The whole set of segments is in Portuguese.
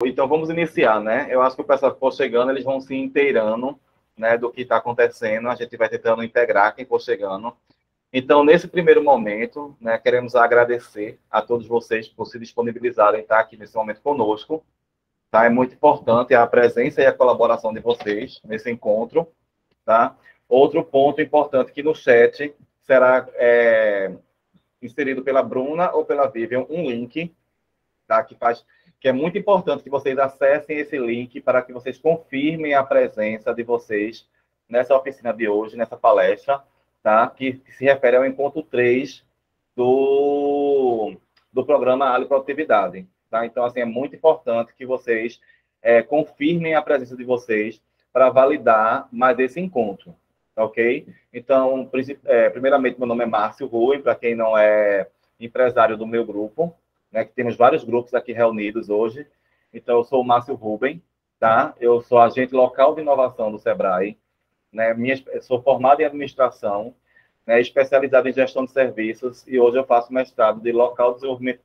Então vamos iniciar, né? Eu acho que o pessoal que for chegando, eles vão se inteirando, né, do que está acontecendo. A gente vai tentando integrar quem for chegando. Então, nesse primeiro momento, né, queremos agradecer a todos vocês por se disponibilizarem estar aqui nesse momento conosco. Tá? É muito importante a presença e a colaboração de vocês nesse encontro. Tá? Outro ponto importante que no chat será inserido pela Bruna ou pela Vivian um link, tá? Que é muito importante que vocês acessem esse link para que vocês confirmem a presença de vocês nessa oficina de hoje, nessa palestra, tá? Que se refere ao encontro 3 do programa Ali Produtividade. Tá? Então, assim, é muito importante que vocês confirmem a presença de vocês para validar mais esse encontro, tá ok? Então, primeiramente, meu nome é Márcio Rui, para quem não é empresário do meu grupo, né, que temos vários grupos aqui reunidos hoje. Então, eu sou o Márcio Ruben, tá? Eu sou agente local de inovação do Sebrae, né? Sou formado em administração, né, especializado em gestão de serviços, e hoje eu faço mestrado de local de desenvolvimento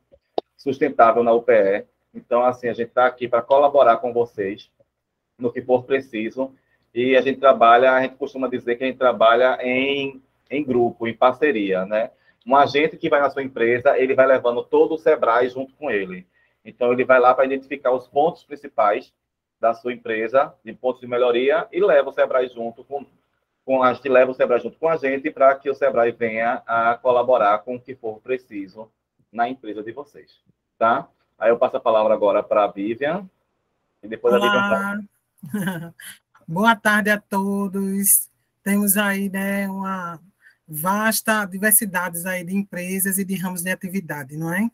sustentável na UPE. Então, assim, a gente está aqui para colaborar com vocês no que for preciso, e a gente costuma dizer que a gente trabalha em grupo, em parceria, né? Um agente que vai na sua empresa, ele vai levando todo o Sebrae junto com ele. Então, ele vai lá para identificar os pontos principais da sua empresa, de pontos de melhoria, e leva o Sebrae junto a gente leva o Sebrae junto com a gente para que o Sebrae venha a colaborar com o que for preciso na empresa de vocês, tá? Aí eu passo a palavra agora para a Vivian, e depois a Vivian fala. Olá, boa tarde a todos. Temos aí, né, uma vasta diversidade aí de empresas e de ramos de atividade, não é?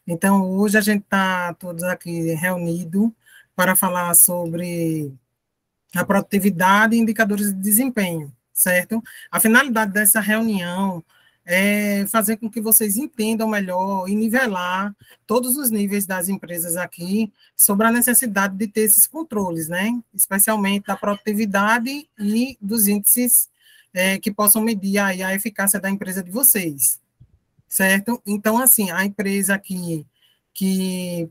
Então, hoje a gente está todos aqui reunidos para falar sobre a produtividade e indicadores de desempenho, certo? A finalidade dessa reunião é fazer com que vocês entendam melhor e nivelar todos os níveis das empresas aqui sobre a necessidade de ter esses controles, né? Especialmente da produtividade e dos índices que possam medir aí a eficácia da empresa de vocês, certo? Então, assim, a empresa que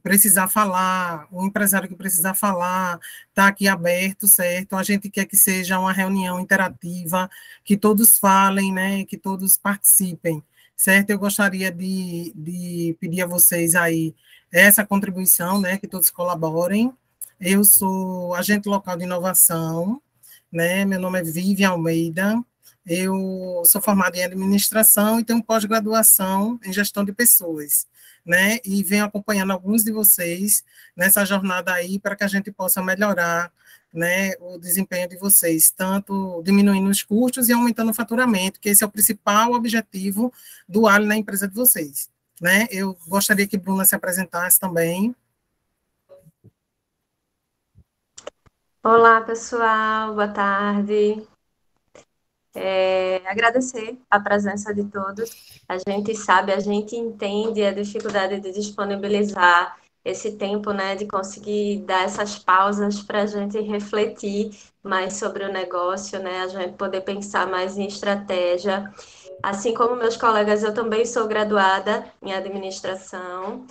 precisar falar, o empresário que precisar falar, está aqui aberto, certo? A gente quer que seja uma reunião interativa, que todos falem, né? Que todos participem, certo? Eu gostaria de pedir a vocês aí essa contribuição, né? Que todos colaborem. Eu sou agente local de inovação, né? Meu nome é Vivian Almeida. Eu sou formada em administração e tenho pós-graduação em gestão de pessoas, né? E venho acompanhando alguns de vocês nessa jornada aí para que a gente possa melhorar, né, o desempenho de vocês, tanto diminuindo os custos e aumentando o faturamento, que esse é o principal objetivo do Ali na empresa de vocês, né? Eu gostaria que Bruna se apresentasse também. Olá, pessoal, boa tarde. Agradecer a presença de todos. A gente sabe, a gente entende a dificuldade de disponibilizar esse tempo, né, de conseguir dar essas pausas para a gente refletir mais sobre o negócio, né, a gente poder pensar mais em estratégia. Assim como meus colegas, eu também sou graduada em administração,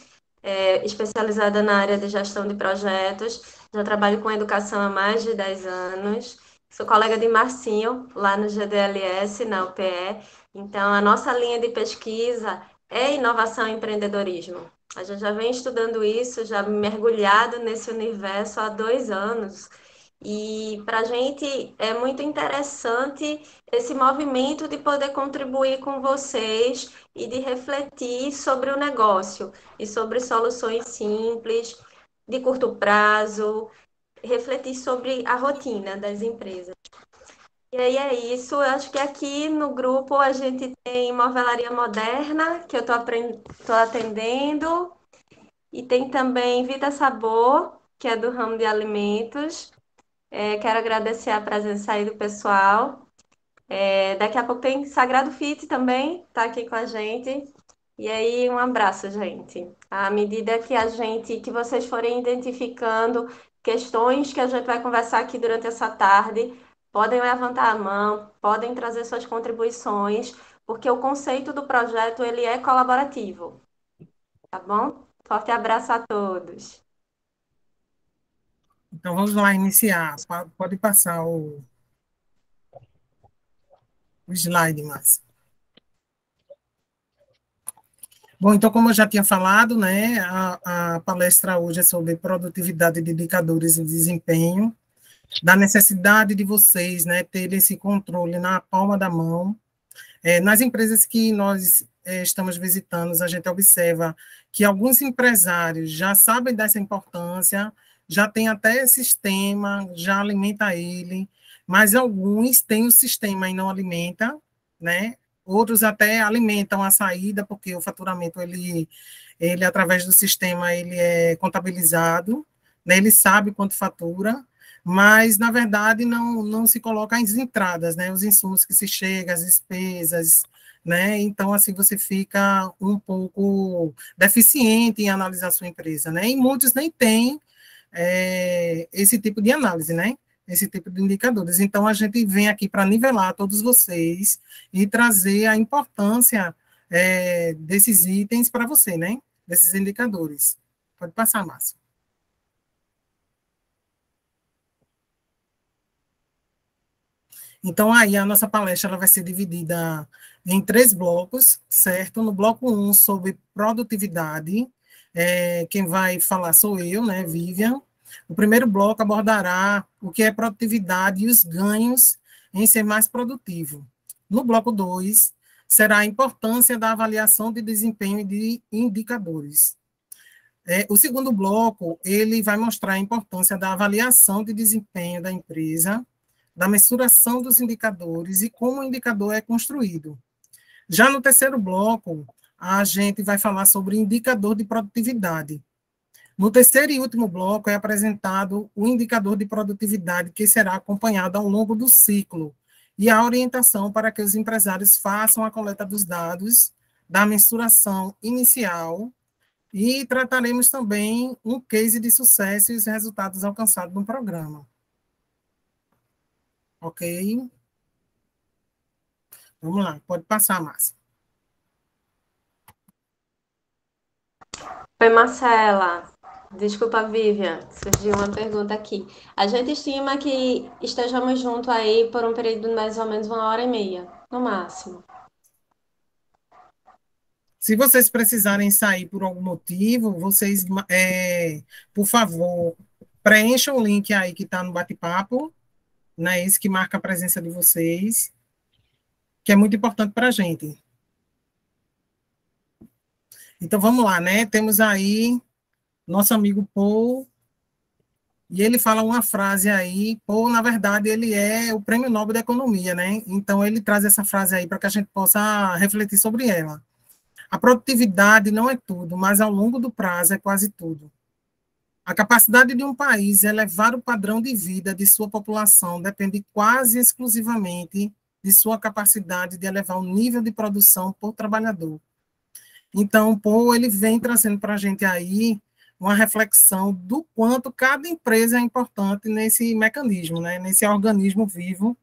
especializada na área de gestão de projetos, já trabalho com educação há mais de 10 anos. Sou colega de Marcinho, lá no GDLS, na UPE. Então, a nossa linha de pesquisa é inovação e empreendedorismo. A gente já vem estudando isso, já mergulhado nesse universo há 2 anos. E para a gente é muito interessante esse movimento de poder contribuir com vocês e de refletir sobre o negócio e sobre soluções simples, de curto prazo, refletir sobre a rotina das empresas. E aí é isso, eu acho que aqui no grupo a gente tem Movelaria Moderna, que eu estou atendendo, e tem também Vida Sabor, que é do ramo de alimentos. Quero agradecer a presença aí do pessoal. Daqui a pouco tem Sagrado Fit também, está aqui com a gente. E aí, um abraço, gente. À medida que vocês forem identificando questões que a gente vai conversar aqui durante essa tarde, podem levantar a mão, podem trazer suas contribuições, porque o conceito do projeto ele é colaborativo, tá bom? Forte abraço a todos. Então, vamos lá iniciar. Pode passar o slide, Márcia. Bom, então, como eu já tinha falado, né, a palestra hoje é sobre produtividade de indicadores de desempenho, da necessidade de vocês, né, terem esse controle na palma da mão. Nas empresas que nós estamos visitando, a gente observa que alguns empresários já sabem dessa importância, já tem até sistema, já alimenta ele, mas alguns têm o sistema e não alimenta, né? Outros até alimentam a saída, porque o faturamento, ele através do sistema, ele é contabilizado, né? Ele sabe quanto fatura, mas, na verdade, não se coloca as entradas, né? Os insumos que se chega, as despesas, né? Então, assim, você fica um pouco deficiente em analisar a sua empresa, né? E muitos nem têm esse tipo de análise, né? Esse tipo de indicadores. Então, a gente vem aqui para nivelar todos vocês e trazer a importância desses itens para você, né? Desses indicadores. Pode passar, Márcio. Então, aí a nossa palestra ela vai ser dividida em 3 blocos, certo? No bloco 1, sobre produtividade, quem vai falar sou eu, né, Vivian. O primeiro bloco abordará o que é produtividade e os ganhos em ser mais produtivo. No bloco 2, será a importância da avaliação de desempenho e de indicadores. O segundo bloco, ele vai mostrar a importância da avaliação de desempenho da empresa, da mensuração dos indicadores e como o indicador é construído. Já no terceiro bloco, a gente vai falar sobre indicador de produtividade. No terceiro e último bloco é apresentado o indicador de produtividade que será acompanhado ao longo do ciclo e a orientação para que os empresários façam a coleta dos dados da mensuração inicial e trataremos também um case de sucesso e os resultados alcançados no programa. Ok? Vamos lá, pode passar, Márcia. Oi, Marcela. Desculpa, Vivian, surgiu uma pergunta aqui. A gente estima que estejamos juntos aí por um período de mais ou menos 1h30, no máximo. Se vocês precisarem sair por algum motivo, vocês, por favor, preencham o link aí que está no bate-papo, né, esse que marca a presença de vocês, que é muito importante para a gente. Então, vamos lá, né? Temos aí nosso amigo Paul, e ele fala uma frase aí. Paul, na verdade, ele é o Prêmio Nobel da Economia, né? Então, ele traz essa frase aí para que a gente possa refletir sobre ela. A produtividade não é tudo, mas ao longo do prazo é quase tudo. A capacidade de um país elevar o padrão de vida de sua população depende quase exclusivamente de sua capacidade de elevar o nível de produção por trabalhador. Então, Paul, ele vem trazendo para a gente aí uma reflexão do quanto cada empresa é importante nesse mecanismo, né? Nesse organismo vivo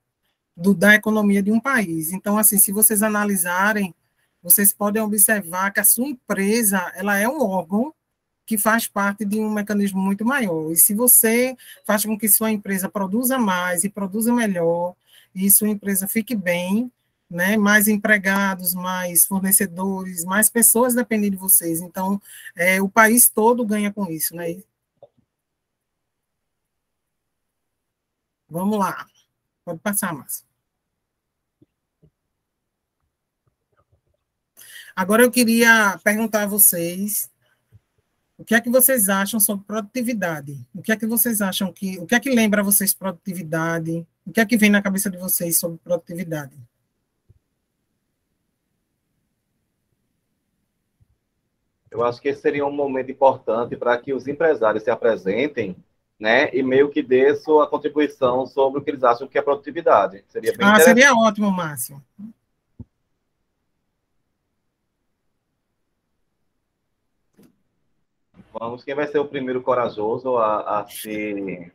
da economia de um país. Então, assim, se vocês analisarem, vocês podem observar que a sua empresa ela é um órgão que faz parte de um mecanismo muito maior. E se você faz com que sua empresa produza mais e produza melhor, e sua empresa fique bem, né, mais empregados, mais fornecedores, mais pessoas dependem de vocês. Então, o país todo ganha com isso, né? Vamos lá. Pode passar, Márcia. Agora eu queria perguntar a vocês o que é que vocês acham sobre produtividade? O que é que vocês acham o que é que lembra a vocês produtividade? O que é que vem na cabeça de vocês sobre produtividade? Eu acho que esse seria um momento importante para que os empresários se apresentem, né, e meio que dê sua contribuição sobre o que eles acham que é produtividade. Seria bem interessante. Seria ótimo, Márcio. Vamos, quem vai ser o primeiro corajoso a se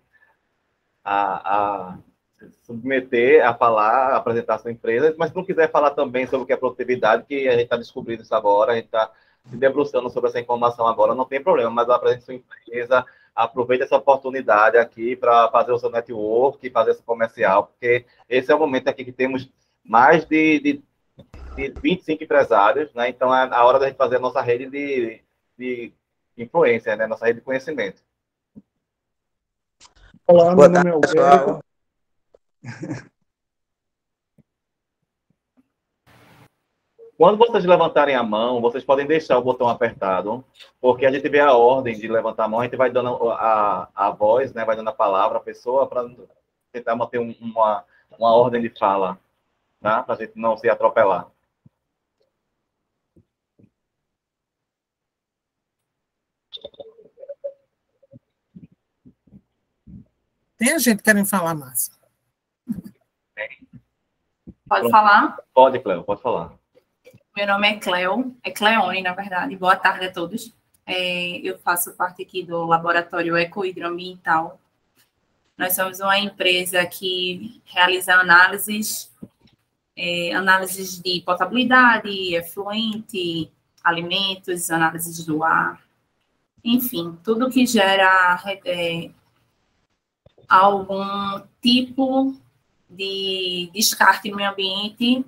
submeter a falar, a apresentar sua empresa, mas se não quiser falar também sobre o que é produtividade, que a gente está descobrindo isso agora, a gente está se debruçando sobre essa informação agora, não tem problema, mas apresente sua empresa, aproveite essa oportunidade aqui para fazer o seu network, fazer esse comercial, porque esse é o momento aqui que temos mais de 25 empresários, né? Então é a hora da gente fazer a nossa rede de influência, né? Nossa rede de conhecimento. Olá, meu nome é Alberto. Quando vocês levantarem a mão, vocês podem deixar o botão apertado, porque a gente vê a ordem de levantar a mão, a gente vai dando a voz, né? Vai dando a palavra à pessoa para tentar manter uma ordem de fala, tá? Para a gente não se atropelar. Tem a gente querendo falar, Márcia. Pode falar? Pode, Cleo, pode falar. Meu nome é Cleo, é Cleone, na verdade. Boa tarde a todos. Eu faço parte aqui do Laboratório Ecohidroambiental. Nós somos uma empresa que realiza análises de potabilidade, efluente, alimentos, análises do ar, enfim, tudo que gera algum tipo de descarte no meio ambiente,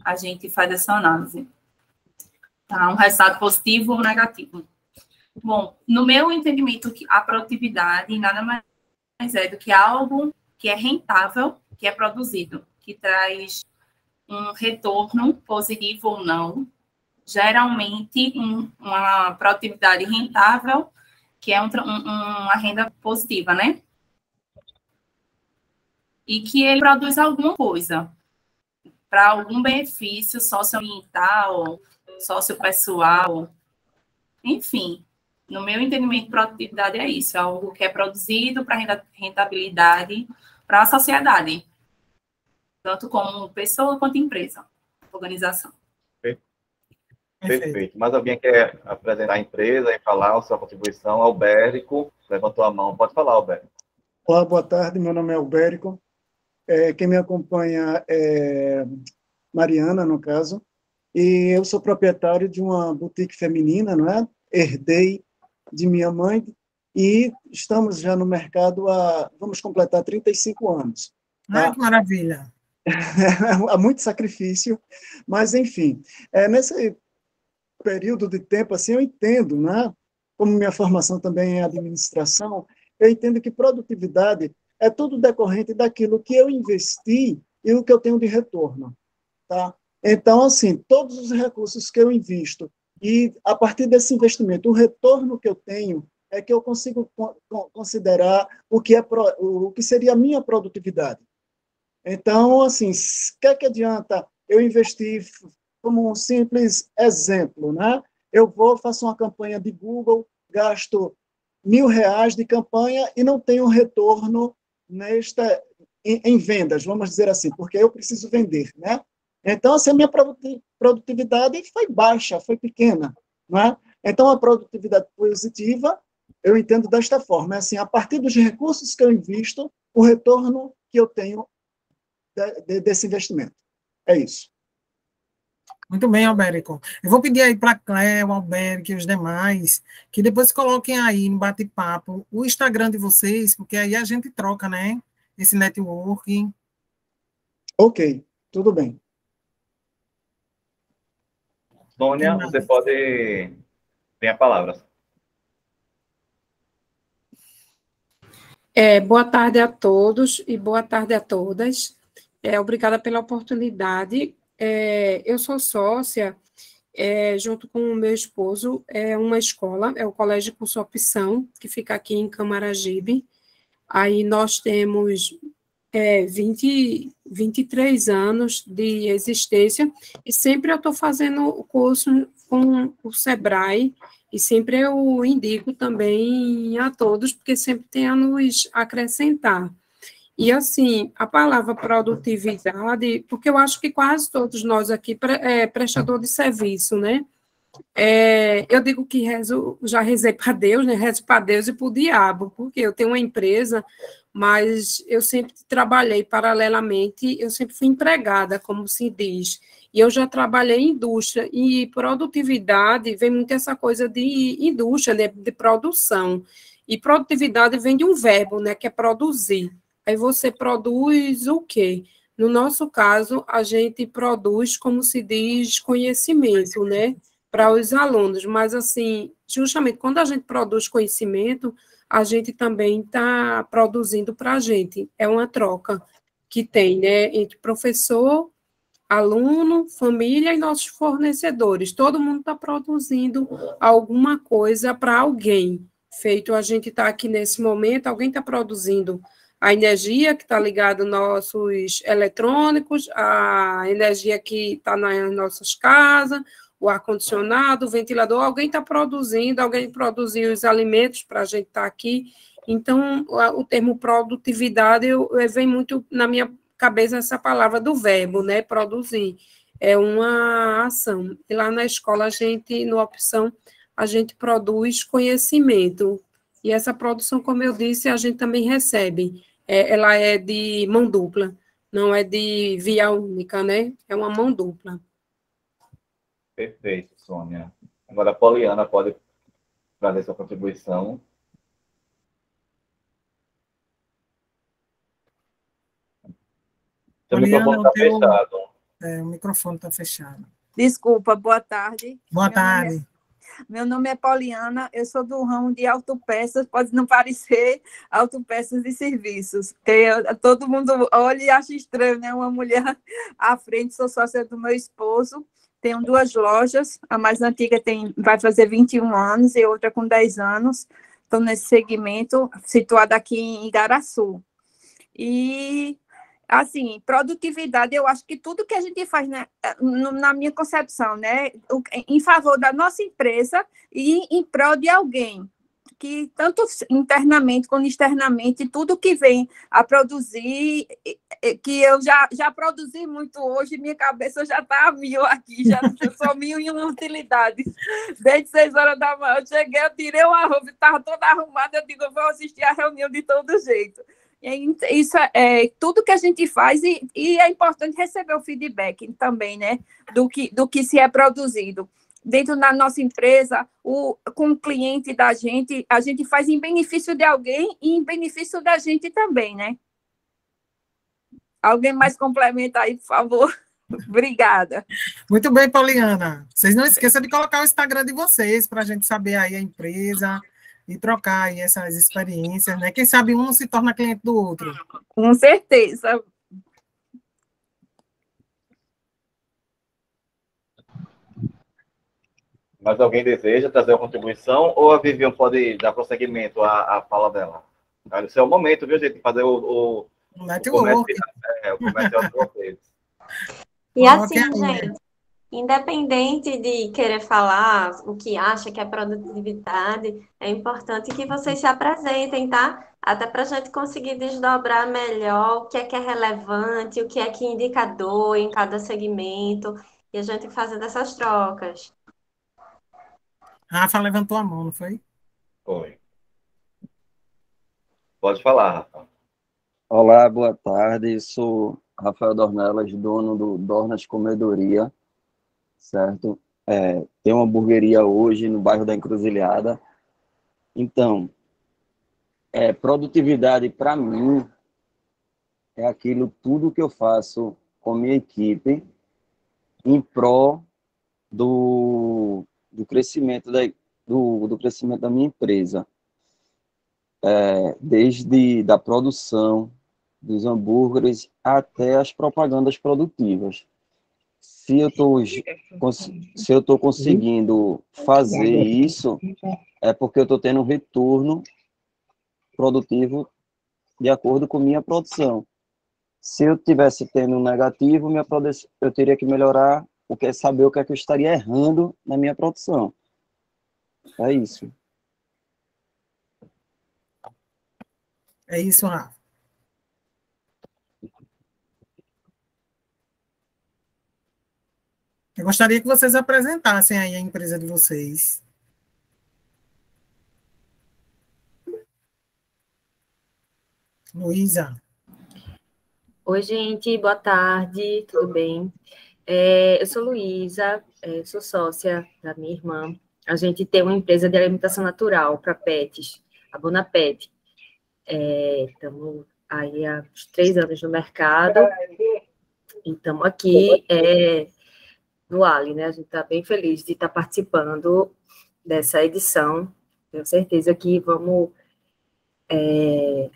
a gente faz essa análise. Tá? Um resultado positivo ou negativo. Bom, no meu entendimento, a produtividade nada mais é do que algo que é rentável, que é produzido, que traz um retorno positivo ou não, geralmente uma produtividade rentável, que é uma renda positiva, né? E que ele produz alguma coisa para algum benefício socioambiental, sociopessoal, enfim. No meu entendimento, produtividade é isso, é algo que é produzido para rentabilidade para a sociedade, tanto como pessoa quanto empresa, organização. Perfeito. Mas alguém quer apresentar a empresa e falar a sua contribuição? Albérico levantou a mão. Pode falar, Albérico. Olá, boa tarde. Meu nome é Albérico. Quem me acompanha é Mariana, no caso. E eu sou proprietário de uma boutique feminina, não é? Herdei de minha mãe e estamos já no mercado vamos completar 35 anos. Ai, que maravilha! Há muito sacrifício, mas, enfim, nesse período de tempo, assim, eu entendo, né? Como minha formação também é administração, eu entendo que produtividade é tudo decorrente daquilo que eu investi e o que eu tenho de retorno, tá? Então, assim, todos os recursos que eu invisto e, a partir desse investimento, o retorno que eu tenho é que eu consigo considerar o que seria a minha produtividade. Então, assim, o que adianta eu investir, como um simples exemplo, né? Eu faço uma campanha de Google, gasto R$1.000 de campanha e não tenho retorno em vendas, vamos dizer assim, porque eu preciso vender, né? Então, assim, a minha produtividade foi baixa, foi pequena, né? Então, a produtividade positiva, eu entendo desta forma, é assim, a partir dos recursos que eu invisto, o retorno que eu tenho desse investimento. É isso. Muito bem, Albérico. Eu vou pedir aí para a Cleo, Albérico e os demais que depois coloquem aí no bate-papo o Instagram de vocês, porque aí a gente troca, né? Esse networking. Ok, tudo bem. Sônia, você pode... Tem a palavra. Boa tarde a todos e boa tarde a todas. Obrigada pela oportunidade. Eu sou sócia, junto com o meu esposo, uma escola, é o Colégio Curso Opção, que fica aqui em Camaragibe. Aí nós temos 23 anos de existência, e sempre eu estou fazendo o curso com o Sebrae, e sempre eu indico também a todos, porque sempre tem a nos acrescentar. E, assim, a palavra produtividade, porque eu acho que quase todos nós aqui prestador de serviço, né? Eu digo que já rezei para Deus, né? Rezo para Deus e para o diabo, porque eu tenho uma empresa, mas eu sempre trabalhei paralelamente, eu sempre fui empregada, como se diz, e eu já trabalhei em indústria, e produtividade vem muito essa coisa de indústria, de produção. E produtividade vem de um verbo, né, que é produzir. Aí você produz o quê? No nosso caso, a gente produz, como se diz, conhecimento, né, para os alunos. Mas, assim, justamente quando a gente produz conhecimento, a gente também está produzindo para a gente. É uma troca que tem, né, entre professor, aluno, família e nossos fornecedores. Todo mundo está produzindo alguma coisa para alguém. Feito a gente está aqui nesse momento, alguém está produzindo a energia que está ligada aos nossos eletrônicos, a energia que está nas nossas casas, o ar-condicionado, o ventilador, alguém está produzindo, alguém produziu os alimentos para a gente estar aqui. Então, o termo produtividade vem muito na minha cabeça essa palavra do verbo, né, produzir, é uma ação. E lá na escola, a gente, no Opção, a gente produz conhecimento, e essa produção, como eu disse, a gente também recebe, ela é de mão dupla, não é de via única, né, é uma mão dupla. Perfeito, Sônia. Agora a Poliana pode trazer sua contribuição. Seu microfone está fechado. O microfone está fechado. Desculpa, boa tarde. Boa tarde. Meu nome é Poliana, eu sou do ramo de autopeças, pode não parecer autopeças de serviços. Todo mundo olha e acha estranho, né? Uma mulher à frente, sou sócia do meu esposo, tenho 2 lojas, a mais antiga vai fazer 21 anos e outra com 10 anos. Estou nesse segmento, situada aqui em Igaraçu. E assim, produtividade, eu acho que tudo que a gente faz, né, na minha concepção, né, em favor da nossa empresa e em prol de alguém, que tanto internamente como externamente, tudo que vem a produzir, que eu já produzi muito hoje, minha cabeça já está a 1000 aqui, já sou 1001 utilidades. Desde 6 horas da manhã, eu cheguei, eu tirei uma roupa, estava toda arrumada, eu digo, eu vou assistir a reunião de todo jeito. Isso é tudo que a gente faz e é importante receber o feedback também, né, do que se é produzido. Dentro da nossa empresa, com o cliente da gente, a gente faz em benefício de alguém e em benefício da gente também, né? Alguém mais complementa aí, por favor? Obrigada. Muito bem, Poliana. Vocês não esqueçam de colocar o Instagram de vocês para a gente saber aí a empresa e trocar aí essas experiências, né? Quem sabe um não se torna cliente do outro. Com certeza. Mas alguém deseja trazer uma contribuição ou a Vivian pode dar prosseguimento à fala dela? Esse é o momento, viu, gente? Fazer o comercial de vocês. E assim, gente, independente de querer falar o que acha que é produtividade, é importante que vocês se apresentem, tá? Até para a gente conseguir desdobrar melhor o que é relevante, o que é indicador em cada segmento, e a gente fazendo essas trocas. Rafa levantou a mão, não foi? Foi. Pode falar, Rafa. Olá, boa tarde. Sou Rafael Dornelas, dono do Dornas Comedoria, certo? Tem uma hamburgueria hoje no bairro da Encruzilhada. Então, produtividade para mim é aquilo tudo que eu faço com minha equipe em prol do crescimento do crescimento da minha empresa. Desde da produção dos hambúrgueres até as propagandas produtivas. Se eu estou conseguindo fazer isso, é porque eu estou tendo um retorno produtivo de acordo com minha produção. Se eu tivesse tendo um negativo, eu teria que melhorar, saber o que é que eu estaria errando na minha produção. É isso. É isso, Rafa. Eu gostaria que vocês apresentassem aí a empresa de vocês. Luísa. Oi, gente, boa tarde, tudo bem? Eu sou Luísa, sou sócia da minha irmã. A gente tem uma empresa de alimentação natural para pets. a Bonapede. Estamos aí há uns 3 anos no mercado, e estamos aqui no Ali, né? A gente está bem feliz de estar participando dessa edição. Tenho certeza que vamos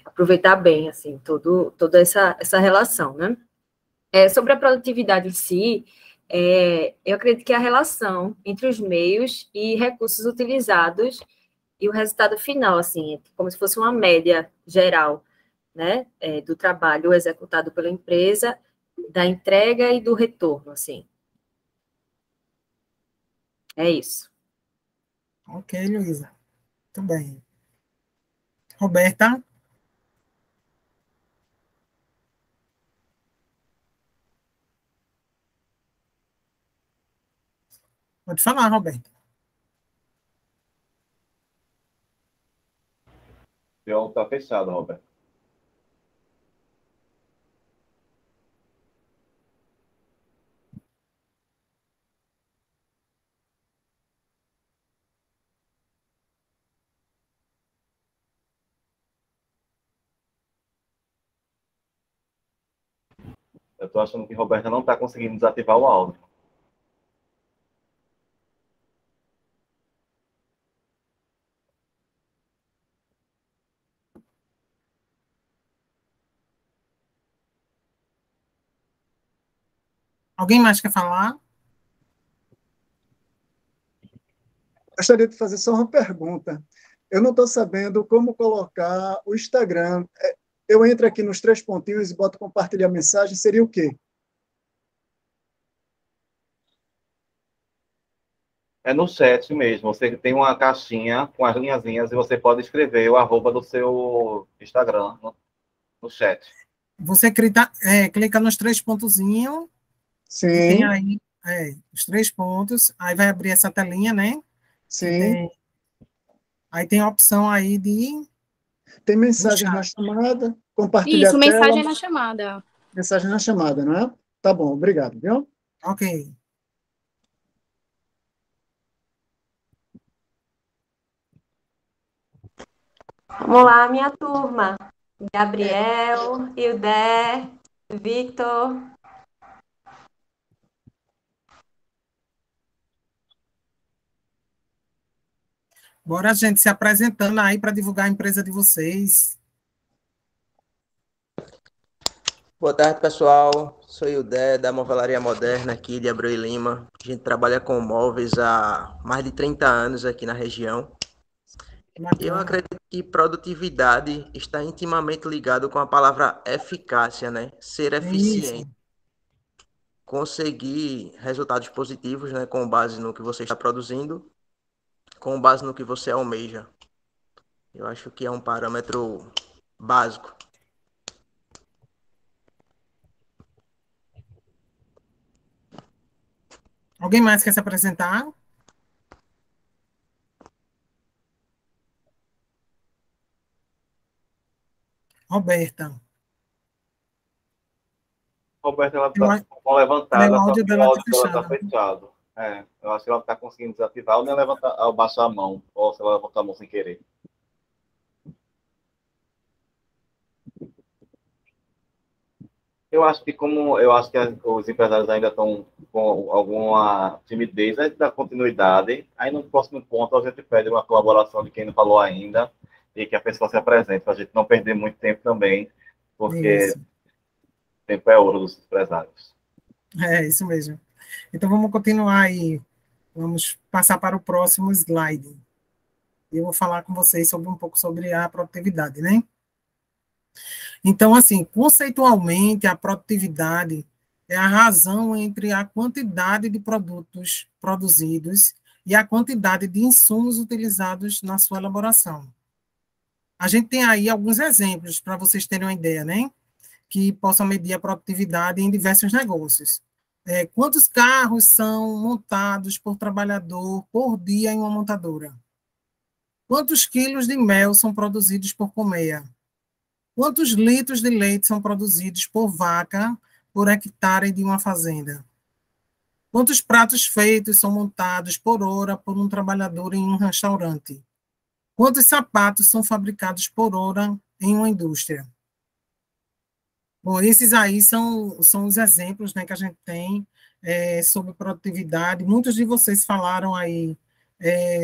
aproveitar bem, assim, toda essa relação, né? Sobre a produtividade em si, eu acredito que a relação entre os meios e recursos utilizados e o resultado final, assim, como se fosse uma média geral, né, do trabalho executado pela empresa, da entrega e do retorno, assim. É isso. Ok, Luísa. Muito bem. Roberta? Pode falar, Roberta. Então, tá fechado, Roberto. Eu tô achando que Roberta não tá conseguindo desativar o áudio. Alguém mais quer falar? Gostaria de fazer só uma pergunta. Eu não estou sabendo como colocar o Instagram. Eu entro aqui nos 3 pontinhos e boto compartilhar mensagem, seria o quê? É no chat mesmo. Você tem uma caixinha com as linhazinhas e você pode escrever o arroba do seu Instagram no chat. Você clica nos 3 pontozinhos, que tem Sim, aí os 3 pontos, aí vai abrir essa telinha, né? sim. Aí tem a opção aí de Tem mensagens na puxar. chamada, compartilhar Isso, a tela, mensagem na chamada. mensagem na chamada, não é? Tá bom, obrigado, viu? Ok. Vamos lá, minha turma. Gabriel, Ildé, Victor. Bora, gente, se apresentando aí para divulgar a empresa de vocês. Boa tarde, pessoal. Sou Ildé, da Movelaria Moderna aqui de Abreu e Lima. A gente trabalha com móveis há mais de 30 anos aqui na região. Eu acredito que produtividade está intimamente ligado com a palavra eficácia, né? Ser eficiente. Conseguir resultados positivos, né? Com base no que você está produzindo, com base no que você almeja. Eu acho que é um parâmetro básico. Alguém mais quer se apresentar? Roberta. Roberta, ela tá com levantada, o áudio dela tá dela tá fechado. fechado. Eu acho que ela tá conseguindo desativar ou nem levantar, ao baixar a mão, ou se ela levantar a mão sem querer. Eu acho que os empresários ainda estão com alguma timidez, a gente dá continuidade. Aí no próximo ponto a gente pede uma colaboração de quem não falou ainda e que a pessoa se apresente, para a gente não perder muito tempo também, porque tempo é ouro dos empresários. É, isso mesmo. Então vamos continuar aí. Vamos passar para o próximo slide. Eu vou falar com vocês um pouco sobre a produtividade, né? Então, assim, conceitualmente, a produtividade é a razão entre a quantidade de produtos produzidos e a quantidade de insumos utilizados na sua elaboração. A gente tem aí alguns exemplos para vocês terem uma ideia, né? Que possam medir a produtividade em diversos negócios. Quantos carros são montados por trabalhador por dia em uma montadora? Quantos quilos de mel são produzidos por colmeia? Quantos litros de leite são produzidos por vaca por hectare de uma fazenda? Quantos pratos feitos são montados por hora por um trabalhador em um restaurante? Quantos sapatos são fabricados por hora em uma indústria? Bom, esses aí são os exemplos, né, que a gente tem sobre produtividade. Muitos de vocês falaram aí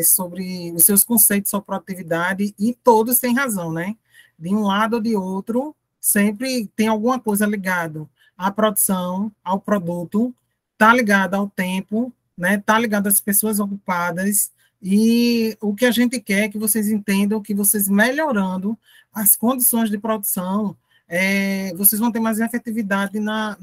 sobre os seus conceitos sobre produtividade e todos têm razão, né? De um lado ou de outro, sempre tem alguma coisa ligado à produção, ao produto, está ligado ao tempo, né? Está ligado às pessoas ocupadas, e o que a gente quer é que vocês entendam que vocês melhorando as condições de produção, vocês vão ter mais efetividade na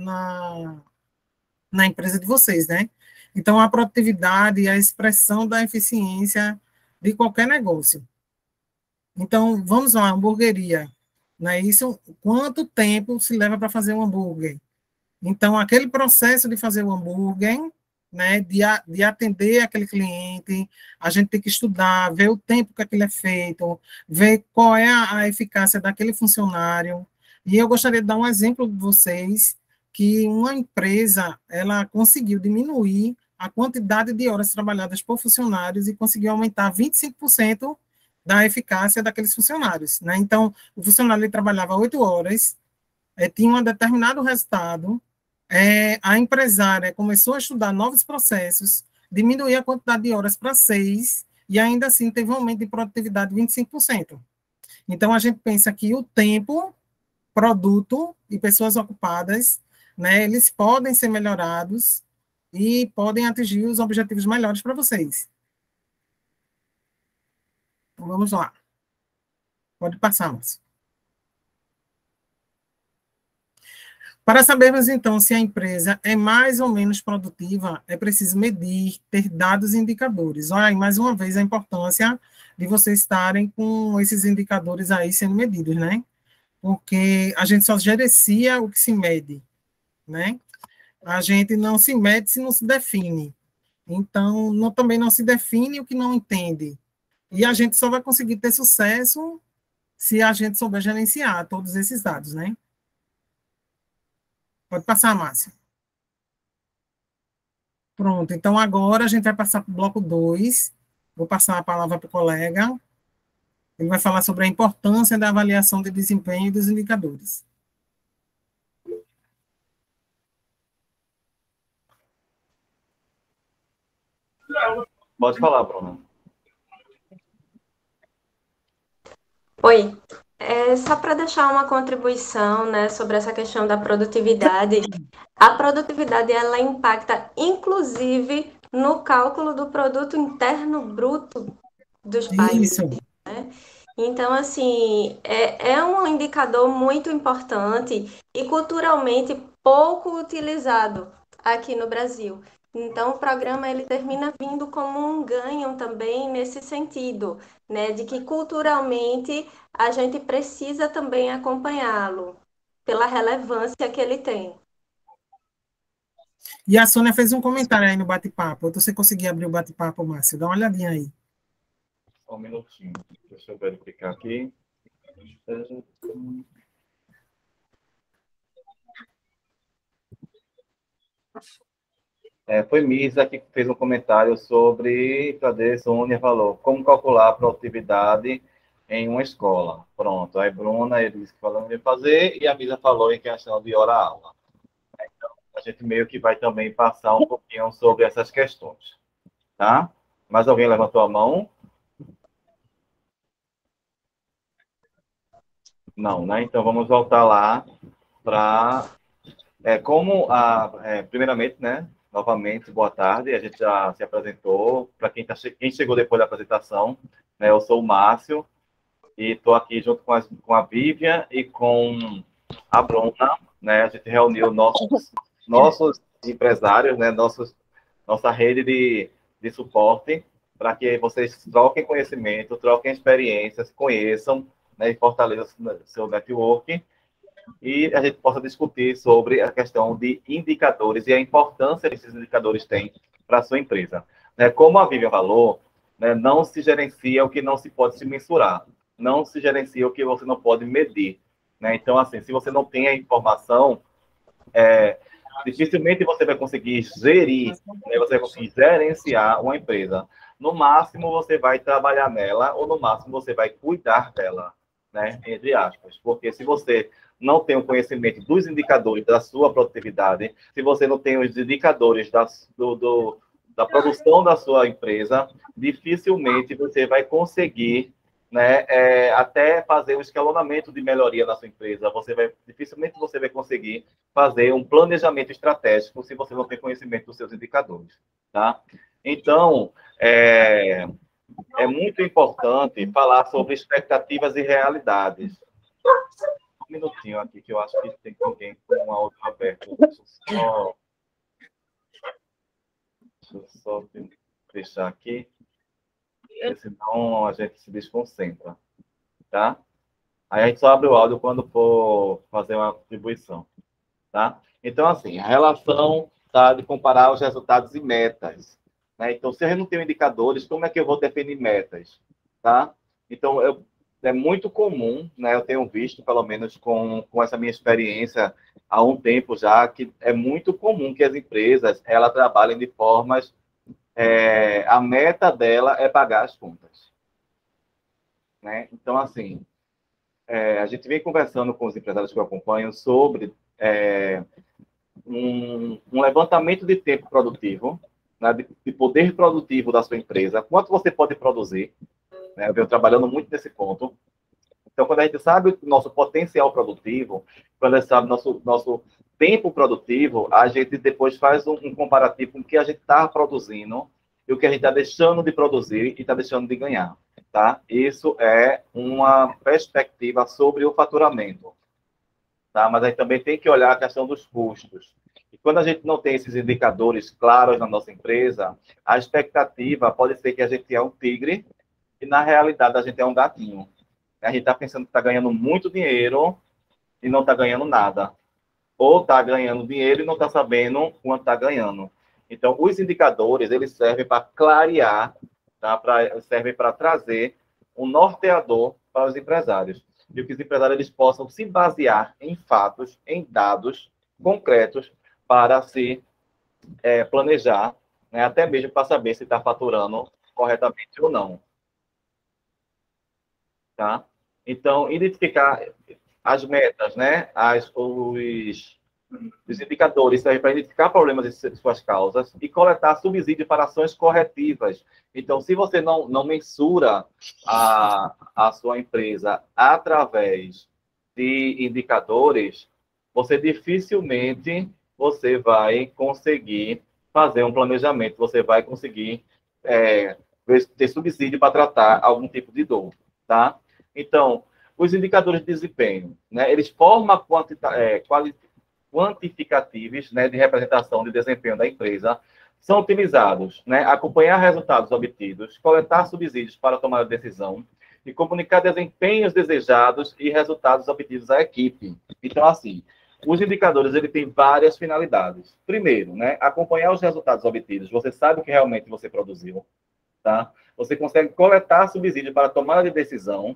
empresa de vocês, né? Então, a produtividade é a expressão da eficiência de qualquer negócio. Então, vamos lá, hamburgueria. Não é isso? Quanto tempo se leva para fazer um hambúrguer? Então, aquele processo de fazer o hambúrguer, né, de atender aquele cliente, a gente tem que estudar, ver o tempo que aquilo é feito, ver qual é a eficácia daquele funcionário. E eu gostaria de dar um exemplo de vocês, que uma empresa, ela conseguiu diminuir a quantidade de horas trabalhadas por funcionários e conseguiu aumentar 25% da eficácia daqueles funcionários, né? Então, o funcionário ele trabalhava 8 horas, tinha um determinado resultado, a empresária começou a estudar novos processos, diminuir a quantidade de horas para 6, e ainda assim teve um aumento de produtividade de 25%. Então, a gente pensa que o tempo, produto e pessoas ocupadas, né, eles podem ser melhorados e podem atingir os objetivos melhores para vocês. Então, vamos lá. Pode passar, Márcio. Para sabermos, então, se a empresa é mais ou menos produtiva, é preciso medir, ter dados e indicadores. Olha aí, mais uma vez, a importância de vocês estarem com esses indicadores aí sendo medidos, né? Porque a gente só gerencia o que se mede, né? A gente não se mede se não se define. Então, também não se define o que não entende. E a gente só vai conseguir ter sucesso se a gente souber gerenciar todos esses dados, né? Pode passar, Márcia. Pronto, então agora a gente vai passar para o bloco 2. Vou passar a palavra para o colega. Ele vai falar sobre a importância da avaliação de desempenho dos indicadores. Pode falar, Bruna. Oi, só para deixar uma contribuição, né, sobre essa questão da produtividade. A produtividade, ela impacta, inclusive, no cálculo do produto interno bruto dos países. Isso. Né? Então, assim, é um indicador muito importante e culturalmente pouco utilizado aqui no Brasil. Então, o programa ele termina vindo como um ganho também nesse sentido, né, de que culturalmente a gente precisa também acompanhá-lo pela relevância que ele tem. E a Sônia fez um comentário aí no bate-papo. Você conseguir abrir o bate-papo, Márcio? Dá uma olhadinha aí. Só um minutinho. Deixa eu verificar aqui. Foi Misa que fez um comentário sobre, cadê? Sônia falou, como calcular a produtividade em uma escola. Pronto, aí Bruna, ele disse que falando de fazer, e a Misa falou em questão de hora-aula. Então, a gente meio que vai também passar um pouquinho sobre essas questões, tá? Mais alguém levantou a mão? Não, né? Então, vamos voltar lá para... primeiramente, né? Novamente, boa tarde. A gente já se apresentou. Para quem chegou depois da apresentação, né? Eu sou o Márcio e estou aqui junto com a Vivian e com a Bruna, né? A gente reuniu nossos empresários, né? Nossa rede de suporte para que vocês troquem conhecimento, troquem experiências, conheçam, né? E fortaleçam seu network. E a gente possa discutir sobre a questão de indicadores e a importância que esses indicadores têm para a sua empresa. Como a Vivian falou, né, não se gerencia o que não se pode se mensurar, não se gerencia o que você não pode medir. Né? Então, assim, se você não tem a informação, dificilmente você vai conseguir gerir, né, você vai conseguir gerenciar uma empresa. no máximo você vai trabalhar nela, ou no máximo você vai cuidar dela, né? Entre aspas. Porque se você não tem o conhecimento dos indicadores da sua produtividade, se você não tem os indicadores da produção da sua empresa, dificilmente você vai conseguir, né, até fazer um escalonamento de melhoria na sua empresa. Dificilmente você vai conseguir fazer um planejamento estratégico se você não tem conhecimento dos seus indicadores, tá? Então, é muito importante falar sobre expectativas e realidades. Um minutinho aqui, que eu acho que tem alguém com um áudio aberto. Deixa eu só deixar aqui, porque senão a gente se desconcentra, tá? Aí a gente só abre o áudio quando for fazer uma atribuição, tá? Então, assim, a relação, tá, de comparar os resultados e metas, né? Então, se eu não tenho indicadores, como é que eu vou definir metas, tá? Então, é muito comum, né? Eu tenho visto, pelo menos com essa minha experiência há um tempo já, que é muito comum que as empresas, elas trabalhem de formas... a meta dela é pagar as contas, né? Então, assim, a gente vem conversando com os empresários que eu acompanho sobre um levantamento de tempo produtivo, né, de poder produtivo da sua empresa, quanto você pode produzir, né? Eu venho trabalhando muito nesse ponto. Então, quando a gente sabe o nosso potencial produtivo, quando a gente sabe nosso tempo produtivo, a gente depois faz um comparativo com o que a gente está produzindo e o que a gente está deixando de produzir e está deixando de ganhar, tá? Isso é uma perspectiva sobre o faturamento, tá? Mas a gente também tem que olhar a questão dos custos. E quando a gente não tem esses indicadores claros na nossa empresa, a expectativa pode ser que a gente é um tigre e, na realidade, a gente é um gatinho. A gente está pensando que está ganhando muito dinheiro e não está ganhando nada. Ou está ganhando dinheiro e não está sabendo quanto está ganhando. Então, os indicadores, eles servem para clarear, tá? Servem para trazer um norteador para os empresários. E que os empresários eles possam se basear em fatos, em dados concretos, para se planejar, né? Até mesmo para saber se está faturando corretamente ou não. Tá? Então, identificar as metas, né? Os indicadores servem para identificar problemas e suas causas e coletar subsídio para ações corretivas. Então, se você não mensura a sua empresa através de indicadores, você dificilmente vai conseguir fazer um planejamento, você vai conseguir ter subsídio para tratar algum tipo de dor, tá? Então, os indicadores de desempenho, né, eles formam quantificativos, né, de representação de desempenho da empresa, são utilizados, né, acompanhar resultados obtidos, coletar subsídios para tomar a decisão e comunicar desempenhos desejados e resultados obtidos à equipe. Então, assim, os indicadores ele têm várias finalidades. Primeiro, né, acompanhar os resultados obtidos. Você sabe o que realmente você produziu, tá? Você consegue coletar subsídio para tomada de decisão.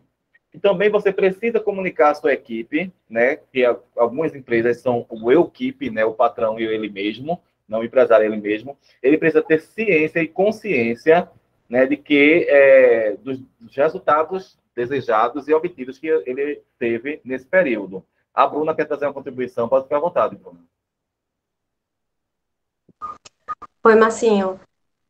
E também você precisa comunicar à sua equipe, né? Que algumas empresas são o eu-equipe, né? O patrão e ele mesmo, não o empresário ele mesmo. Ele precisa ter ciência e consciência, né? De que dos resultados desejados e obtidos que ele teve nesse período. A Bruna quer trazer uma contribuição, pode ficar à vontade, Bruna. Oi, Marcinho.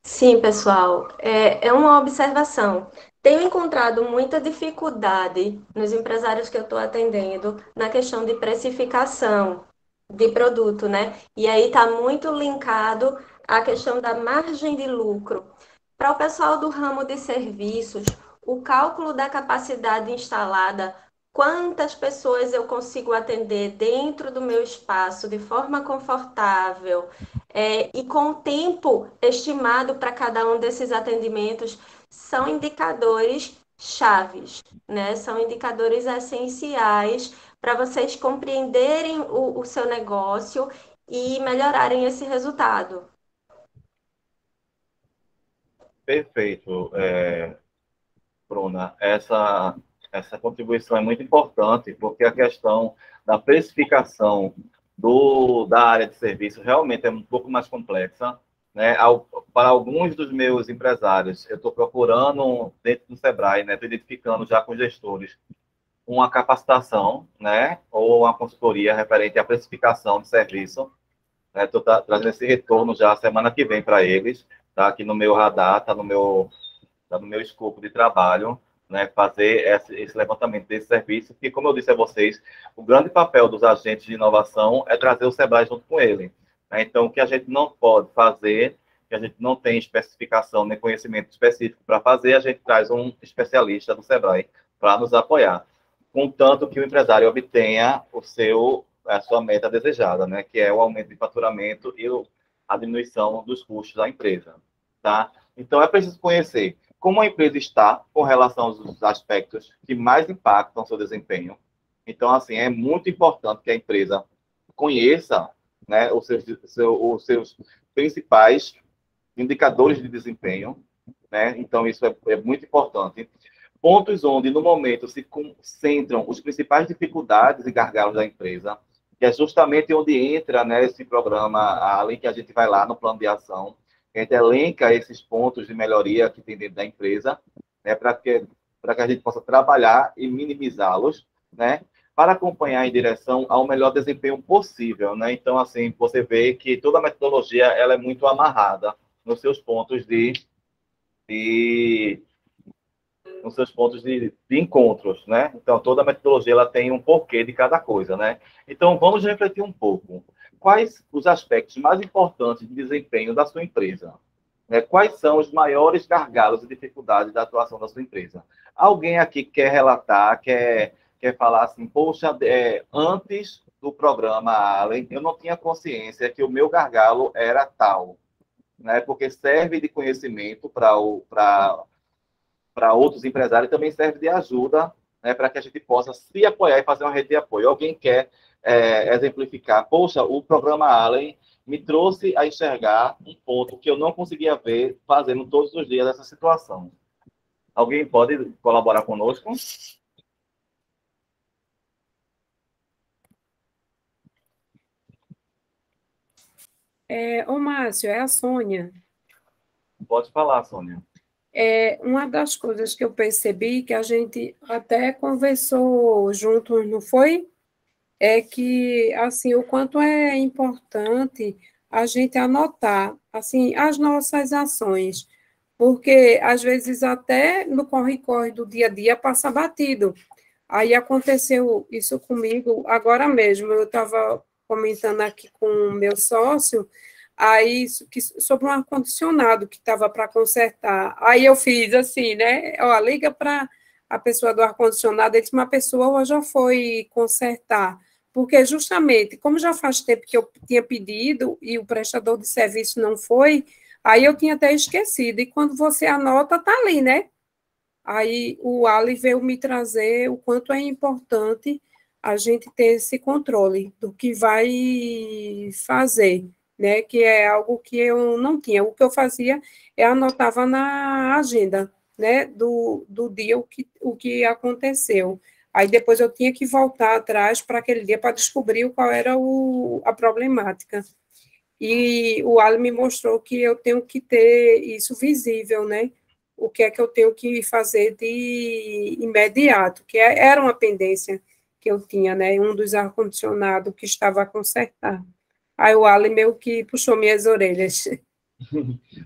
Sim, pessoal, é uma observação. Tenho encontrado muita dificuldade nos empresários que eu estou atendendo na questão de precificação de produto, né? E aí está muito linkado à questão da margem de lucro. Para o pessoal do ramo de serviços, o cálculo da capacidade instalada, quantas pessoas eu consigo atender dentro do meu espaço de forma confortável, e com o tempo estimado para cada um desses atendimentos, são indicadores chaves, né? São indicadores essenciais para vocês compreenderem o seu negócio e melhorarem esse resultado. Perfeito, Bruna. Essa contribuição é muito importante, porque a questão da precificação da área de serviço realmente é um pouco mais complexa, né? Para alguns dos meus empresários, eu estou procurando, dentro do Sebrae, né? Estou identificando já com gestores uma capacitação, né? Ou uma consultoria referente à precificação de serviço. Estou trazendo esse retorno já semana que vem para eles, tá aqui no meu radar, tá no meu escopo de trabalho, né, fazer esse levantamento desse serviço, porque, como eu disse a vocês, o grande papel dos agentes de inovação é trazer o Sebrae junto com ele. Né? Então, o que a gente não pode fazer, que a gente não tem especificação nem conhecimento específico para fazer, a gente traz um especialista do Sebrae para nos apoiar, contanto que o empresário obtenha a sua meta desejada, né, que é o aumento de faturamento e a diminuição dos custos da empresa. Tá? Então, é preciso conhecer como a empresa está com relação aos aspectos que mais impactam o seu desempenho. Então, assim, é muito importante que a empresa conheça, né, os seus principais indicadores de desempenho, né? Então, isso é muito importante. Pontos onde, no momento, se concentram as principais dificuldades e gargalos da empresa, que é justamente onde entra, né, esse programa, além que a gente vai lá no plano de ação, a gente elenca esses pontos de melhoria que tem dentro da empresa, né, para que a gente possa trabalhar e minimizá-los, né, para acompanhar em direção ao melhor desempenho possível, né? Então, assim, você vê que toda a metodologia ela é muito amarrada nos seus pontos nos seus pontos de encontros, né? Então, toda a metodologia ela tem um porquê de cada coisa, né? Então, vamos refletir um pouco. Quais os aspectos mais importantes de desempenho da sua empresa? Quais são os maiores gargalos e dificuldades da atuação da sua empresa? Alguém aqui quer relatar, quer falar assim, poxa, antes do programa Allen, eu não tinha consciência que o meu gargalo era tal, né? Porque serve de conhecimento para outros empresários, também serve de ajuda, né, para que a gente possa se apoiar e fazer uma rede de apoio. Alguém quer exemplificar, poxa, o programa Allen me trouxe a enxergar um ponto que eu não conseguia ver fazendo todos os dias essa situação. Alguém pode colaborar conosco? Ô, Márcio, é a Sônia. Pode falar, Sônia. Uma das coisas que eu percebi, que a gente até conversou juntos, não foi? É que, assim, o quanto é importante a gente anotar, assim, as nossas ações, porque, às vezes, até no corre-corre do dia a dia passa batido. Aí aconteceu isso comigo agora mesmo, eu estava comentando aqui com o meu sócio, aí sobre um ar-condicionado que estava para consertar. Aí eu fiz assim, né? Ó, liga para a pessoa do ar-condicionado, ele disse, uma pessoa já foi consertar, porque justamente, como já faz tempo que eu tinha pedido e o prestador de serviço não foi, aí eu tinha até esquecido, e quando você anota, está ali, né? Aí o Ali veio me trazer o quanto é importante a gente ter esse controle do que vai fazer, né? Que é algo que eu não tinha. O que eu fazia é anotava na agenda, né? Do dia o que aconteceu. Aí depois eu tinha que voltar atrás para aquele dia para descobrir qual era a problemática. E o Ali me mostrou que eu tenho que ter isso visível, né? O que é que eu tenho que fazer de imediato, que era uma pendência que eu tinha, né? Um dos ar-condicionados que estava a consertar. Aí o Ali meio que puxou minhas orelhas.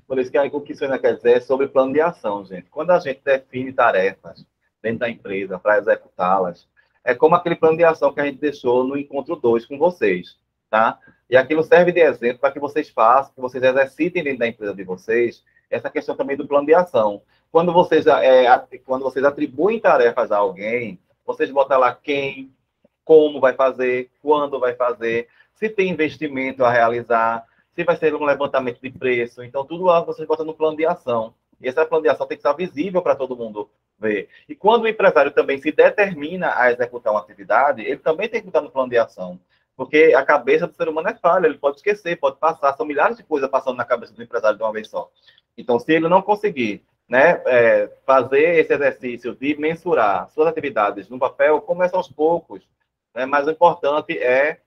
Por isso que o que isso ainda quer dizer é sobre plano de ação, gente. Quando a gente define tarefas dentro da empresa para executá-las, é como aquele plano de ação que a gente deixou no encontro 2 com vocês, tá? E aquilo serve de exemplo para que vocês façam, que vocês exercitem dentro da empresa de vocês, essa questão também do plano de ação. Quando vocês atribuem tarefas a alguém, vocês botam lá quem, como vai fazer, quando vai fazer, se tem investimento a realizar, se vai ser um levantamento de preço. Então, tudo lá vocês botam no plano de ação. E esse plano de ação tem que estar visível para todo mundo ver. E quando o empresário também se determina a executar uma atividade, ele também tem que estar no plano de ação. Porque a cabeça do ser humano é falha, ele pode esquecer, pode passar, são milhares de coisas passando na cabeça do empresário de uma vez só. Então, se ele não conseguir, né, fazer esse exercício de mensurar suas atividades no papel, começa aos poucos, né, mas o importante é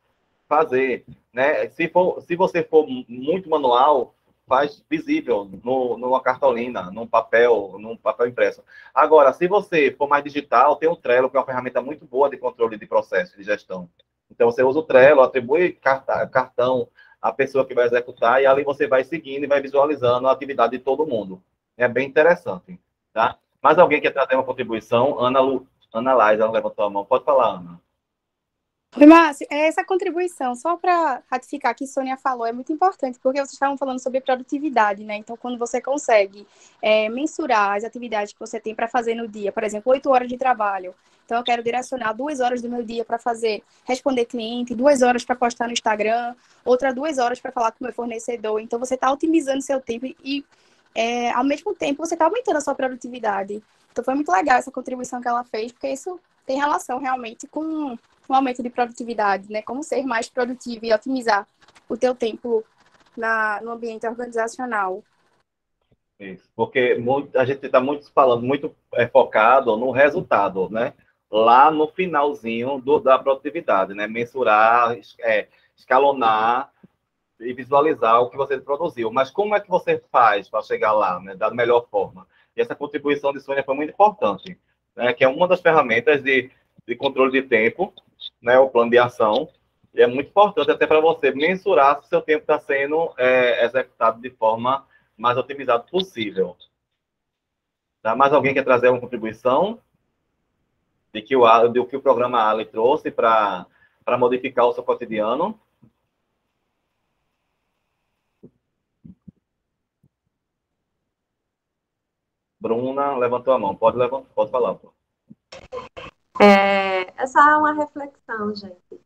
fazer, né? Se você for muito manual, faz visível numa cartolina, num papel impresso. Agora, se você for mais digital, tem o Trello, que é uma ferramenta muito boa de controle de processo de gestão. Então, você usa o Trello, atribui cartão à pessoa que vai executar, e ali você vai seguindo e vai visualizando a atividade de todo mundo. É bem interessante, tá? Mais alguém quer trazer uma contribuição? Ana Laís, ela levantou a mão. Pode falar, Ana. Oi, Márcio, essa contribuição, só para ratificar o que a Sônia falou, é muito importante, porque vocês estavam falando sobre produtividade, né? Então, quando você consegue mensurar as atividades que você tem para fazer no dia, por exemplo, 8 horas de trabalho, então eu quero direcionar 2 horas do meu dia para responder cliente, 2 horas para postar no Instagram, outra 2 horas para falar com o meu fornecedor. Então, você está otimizando seu tempo e, ao mesmo tempo, você está aumentando a sua produtividade. Então, foi muito legal essa contribuição que ela fez, porque isso tem relação realmente com um aumento de produtividade, né? Como ser mais produtivo e otimizar o teu tempo no ambiente organizacional. Isso, porque a gente está muito falando, muito focado no resultado, né? Lá no finalzinho da produtividade, né? Mensurar, escalonar e visualizar o que você produziu. Mas como é que você faz para chegar lá, né? Da melhor forma? E essa contribuição de Sônia foi muito importante, né? Que é uma das ferramentas de controle de tempo, né, o plano de ação, e é muito importante até para você mensurar se o seu tempo está sendo executado de forma mais otimizada possível. Tá? Mais alguém quer trazer uma contribuição do que o programa Ali trouxe para modificar o seu cotidiano? Bruna levantou a mão. Pode falar. Essa é uma reflexão, gente.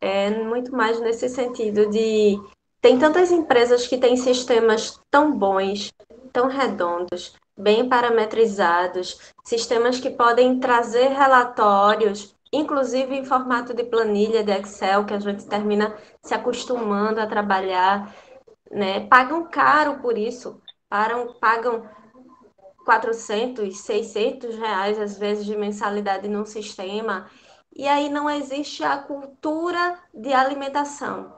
É muito mais nesse sentido de... Tem tantas empresas que têm sistemas tão bons, tão redondos, bem parametrizados, sistemas que podem trazer relatórios, inclusive em formato de planilha de Excel, que a gente termina se acostumando a trabalhar, né? Pagam caro por isso, pagam 400, 600 reais, às vezes, de mensalidade num sistema, e aí não existe a cultura de alimentação,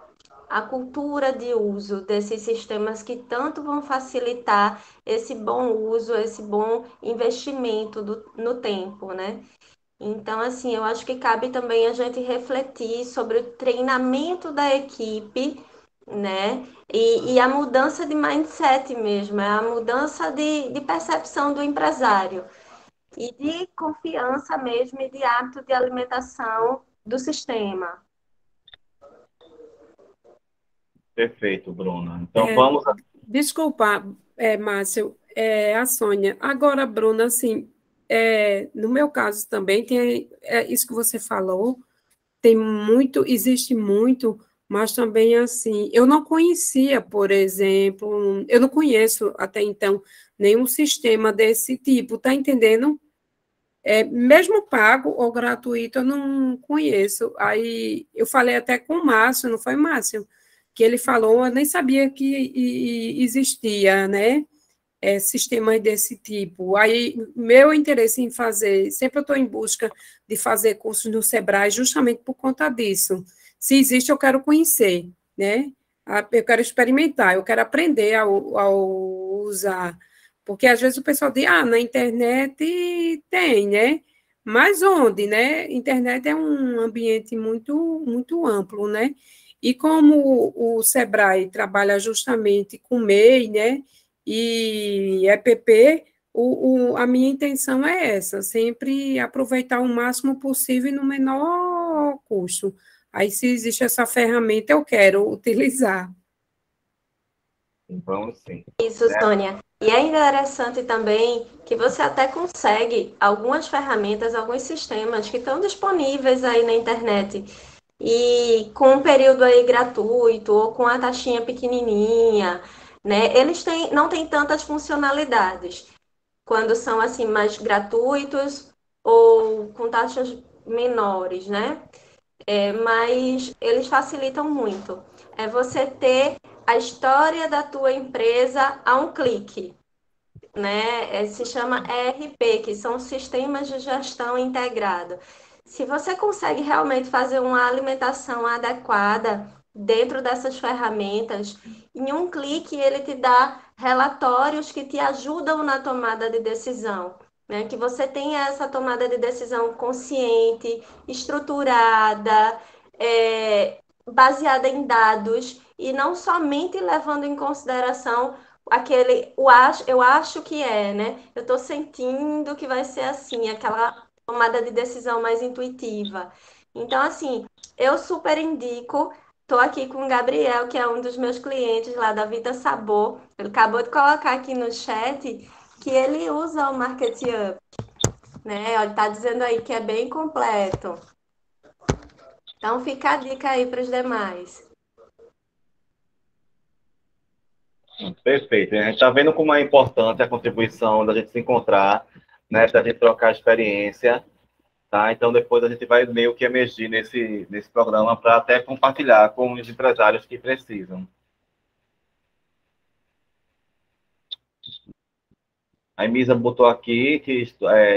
a cultura de uso desses sistemas que tanto vão facilitar esse bom uso, esse bom investimento no tempo, né? Então, assim, eu acho que cabe também a gente refletir sobre o treinamento da equipe, né? E a mudança de mindset mesmo, é a mudança de percepção do empresário e de confiança mesmo e de hábito de alimentação do sistema. Perfeito, Bruna. Então, vamos... Desculpa, Márcio, a Sônia. Agora, Bruna, assim, no meu caso também, tem isso que você falou, existe muito, mas também, assim, eu não conhecia, por exemplo, eu não conheço até então nenhum sistema desse tipo, tá entendendo? Mesmo pago ou gratuito, eu não conheço. Aí eu falei até com o Márcio, não foi, Márcio? Que ele falou, eu nem sabia que existia, né? Sistemas desse tipo. Aí, meu interesse em fazer, sempre eu estou em busca de fazer cursos no Sebrae, justamente por conta disso. Se existe, eu quero conhecer, né? Eu quero experimentar, eu quero aprender a usar. Porque, às vezes, o pessoal diz, na internet tem, né? Mas onde, né? Internet é um ambiente muito, muito amplo, né? E como o Sebrae trabalha justamente com MEI, né? E EPP, a minha intenção é essa, sempre aproveitar o máximo possível e no menor custo. Aí, se existe essa ferramenta, eu quero utilizar. Então, sim. Isso, Sônia. E é interessante também que você até consegue algumas ferramentas, alguns sistemas que estão disponíveis aí na internet e com um período aí gratuito ou com a taxinha pequenininha, né? Eles não têm tantas funcionalidades quando são assim mais gratuitos ou com taxas menores, né? Mas eles facilitam muito. É você ter a história da tua empresa a um clique, né? Se chama ERP, que são sistemas de gestão integrado. Se você consegue realmente fazer uma alimentação adequada dentro dessas ferramentas em um clique ele te dá relatórios que te ajudam na tomada de decisão, né? Que você tenha essa tomada de decisão consciente, estruturada, baseada em dados e não somente levando em consideração eu acho que né? Eu estou sentindo que vai ser assim, aquela tomada de decisão mais intuitiva. Então, assim, eu super indico. Estou aqui com o Gabriel, que é um dos meus clientes lá da Vita Sabor. Ele acabou de colocar aqui no chat que ele usa o Market Up, né? Ele está dizendo aí que é bem completo. Então, fica a dica aí para os demais. Perfeito. A gente está vendo como é importante a contribuição da gente se encontrar, né, da gente trocar experiência, tá? Então, depois a gente vai meio que emergir nesse programa para até compartilhar com os empresários que precisam. A Emisa botou aqui que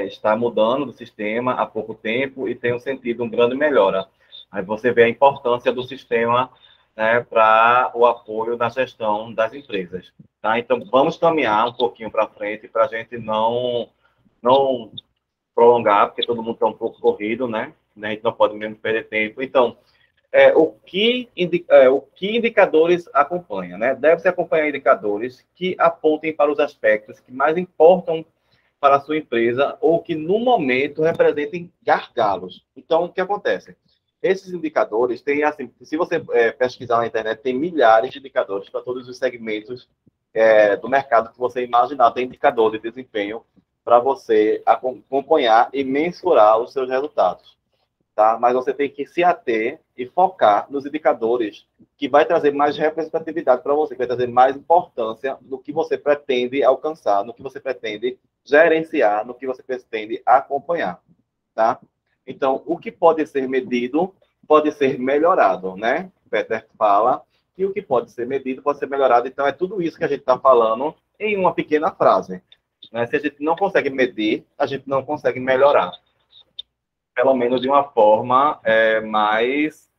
está mudando do sistema há pouco tempo e tem sentido uma grande melhora. Aí você vê a importância do sistema, né, para o apoio na gestão das empresas. Tá? Então, vamos caminhar um pouquinho para frente para a gente não prolongar, porque todo mundo está um pouco corrido, né? A gente não pode mesmo perder tempo. Então, o que indicadores acompanha, né? Deve-se acompanhar indicadores que apontem para os aspectos que mais importam para a sua empresa ou que, no momento, representem gargalos. Então, o que acontece? Esses indicadores têm, assim, se você pesquisar na internet, tem milhares de indicadores para todos os segmentos do mercado que você imaginar. Tem indicador de desempenho para você acompanhar e mensurar os seus resultados. Tá? Mas você tem que se ater e focar nos indicadores que vai trazer mais representatividade para você, que vai trazer mais importância no que você pretende alcançar, no que você pretende gerenciar, no que você pretende acompanhar. Tá? Então, o que pode ser medido pode ser melhorado, né? Peter fala que o que pode ser medido pode ser melhorado. Então, é tudo isso que a gente está falando em uma pequena frase. Né? Se a gente não consegue medir, a gente não consegue melhorar. Pelo menos de uma forma mais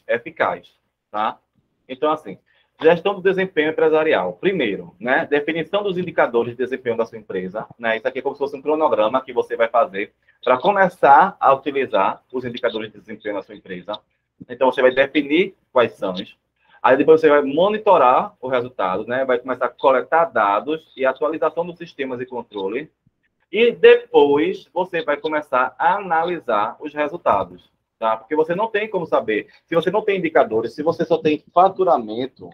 eficaz. Tá? Então, assim, gestão do desempenho empresarial. Primeiro, né, definição dos indicadores de desempenho da sua empresa. Né, isso aqui é como se fosse um cronograma que você vai fazer para começar a utilizar os indicadores de desempenho da sua empresa. Então, você vai definir quais são. Aí, depois, você vai monitorar o resultado, né, vai começar a coletar dados e atualização dos sistemas de controle. E depois, você vai começar a analisar os resultados. Tá? Porque você não tem como saber. Se você não tem indicadores, se você só tem faturamento,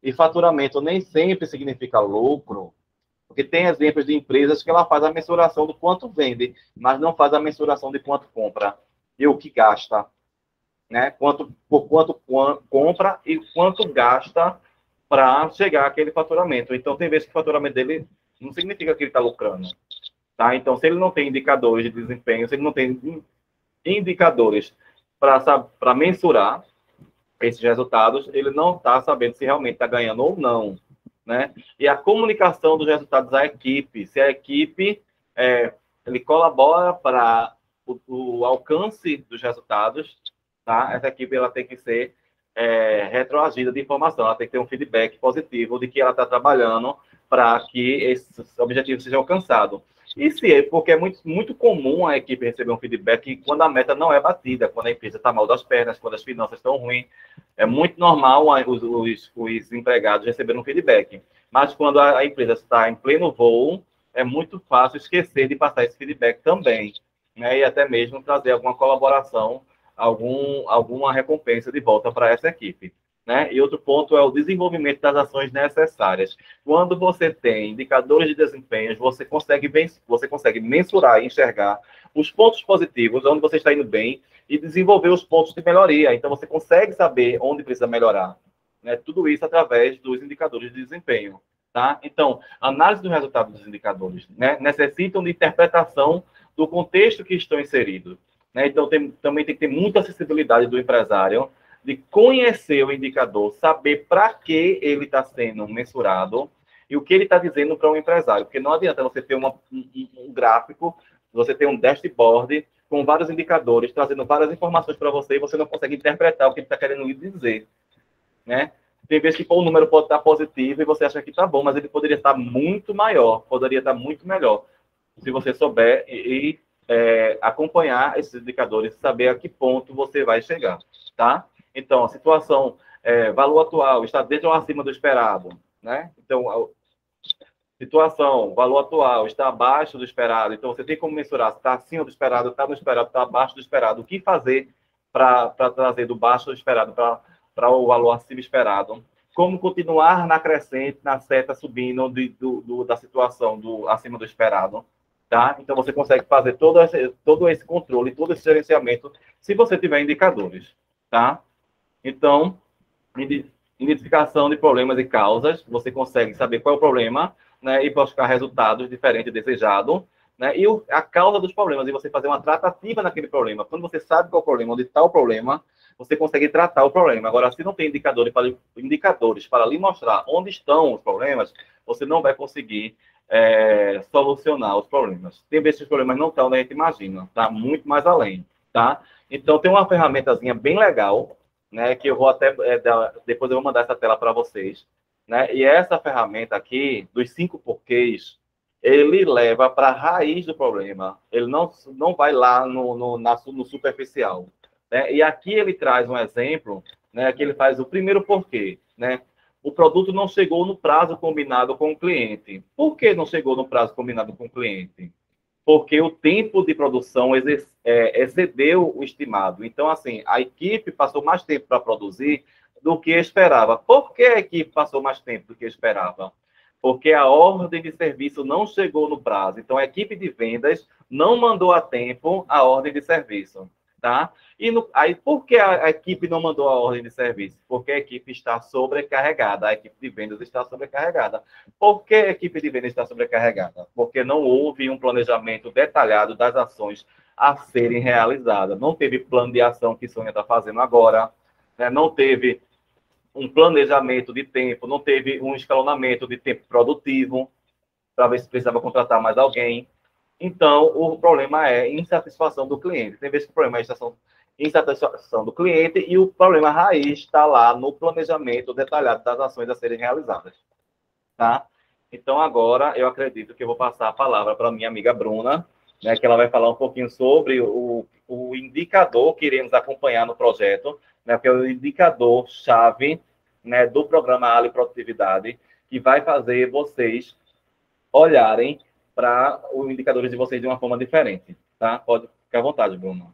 e faturamento nem sempre significa lucro, porque tem exemplos de empresas que ela faz a mensuração do quanto vende, mas não faz a mensuração de quanto compra e o que gasta. Né? Por quanto compra e quanto gasta para chegar àquele faturamento. Então, tem vezes que o faturamento dele não significa que ele está lucrando. Tá? Então, se ele não tem indicadores de desempenho, se ele não tem indicadores para mensurar esses resultados, ele não está sabendo se realmente está ganhando ou não. Né? E a comunicação dos resultados à equipe, se a equipe ele colabora para o alcance dos resultados, tá? Essa equipe ela tem que ser retroagida de informação, ela tem que ter um feedback positivo de que ela está trabalhando para que esses objetivos sejam alcançados. E porque é muito comum a equipe receber um feedback quando a meta não é batida, quando a empresa está mal das pernas, quando as finanças estão ruins. É muito normal os empregados receberem um feedback. Mas quando a empresa está em pleno voo, é muito fácil esquecer de passar esse feedback também. Né? E até mesmo trazer alguma colaboração, alguma recompensa de volta para essa equipe. Né? E outro ponto é o desenvolvimento das ações necessárias. Quando você tem indicadores de desempenho, você consegue mensurar e enxergar os pontos positivos, onde você está indo bem, e desenvolver os pontos de melhoria. Então, você consegue saber onde precisa melhorar. Né? Tudo isso através dos indicadores de desempenho. Tá? Então, análise do resultado dos indicadores, né, necessitam de interpretação do contexto que estão inseridos. Né? Então, também tem que ter muita acessibilidade do empresário de conhecer o indicador, saber para que ele está sendo mensurado e o que ele está dizendo para o empresário. Porque não adianta você ter um gráfico, você ter um dashboard com vários indicadores, trazendo várias informações para você e você não consegue interpretar o que ele está querendo lhe dizer. né? Tem vezes que o número pode estar positivo e você acha que está bom, mas ele poderia estar muito maior, poderia estar muito melhor, se você souber acompanhar esses indicadores, saber a que ponto você vai chegar, tá? Então, a situação, valor atual, está dentro ou acima do esperado, né? Então, a situação, valor atual, está abaixo do esperado, então você tem como mensurar se está acima do esperado, está no esperado, está abaixo do esperado, o que fazer para trazer do baixo do esperado para o valor acima esperado, como continuar na crescente, na seta subindo da situação acima do esperado, tá? Então, você consegue fazer todo esse controle, todo esse gerenciamento, se você tiver indicadores, tá? Então, identificação de problemas e causas, você consegue saber qual é o problema, né, e buscar resultados diferentes desejados, né, e a causa dos problemas, e você fazer uma tratativa naquele problema. Quando você sabe qual é o problema, onde está o problema, você consegue tratar o problema. Agora, se não tem indicadores para lhe mostrar onde estão os problemas, você não vai conseguir solucionar os problemas. Tem vezes que os problemas não estão onde a gente imagina, tá? Muito mais além, tá? Então, tem uma ferramentazinha bem legal, né, que eu vou até, depois eu vou mandar essa tela para vocês, né? E essa ferramenta aqui, dos 5 porquês, ele leva para a raiz do problema. Ele não vai lá no superficial, né? E aqui ele traz um exemplo, né, que ele faz o primeiro porquê, né? O produto não chegou no prazo combinado com o cliente. Por que não chegou no prazo combinado com o cliente? Porque o tempo de produção excedeu o estimado. Então, assim, a equipe passou mais tempo para produzir do que esperava. Por que a equipe passou mais tempo do que esperava? Porque a ordem de serviço não chegou no prazo. Então, a equipe de vendas não mandou a tempo a ordem de serviço, tá? Aí, por que a equipe não mandou a ordem de serviço? Porque a equipe está sobrecarregada. A equipe de vendas está sobrecarregada. Por que a equipe de vendas está sobrecarregada? Porque não houve um planejamento detalhado das ações a serem realizadas. Não teve plano de ação que Sônia está fazendo agora, né? Não teve um planejamento de tempo, não teve um escalonamento de tempo produtivo para ver se precisava contratar mais alguém. Então, o problema é insatisfação do cliente. Tem vezes que o problema é insatisfação do cliente e o problema raiz está lá no planejamento detalhado das ações a serem realizadas, tá? Então, agora, eu acredito que eu vou passar a palavra para a minha amiga Bruna, né, que ela vai falar um pouquinho sobre o indicador que iremos acompanhar no projeto, né, que é o indicador-chave, né, do programa Ali Produtividade, que vai fazer vocês olharem para os indicadores de vocês de uma forma diferente, tá? Pode ficar à vontade, Bruna.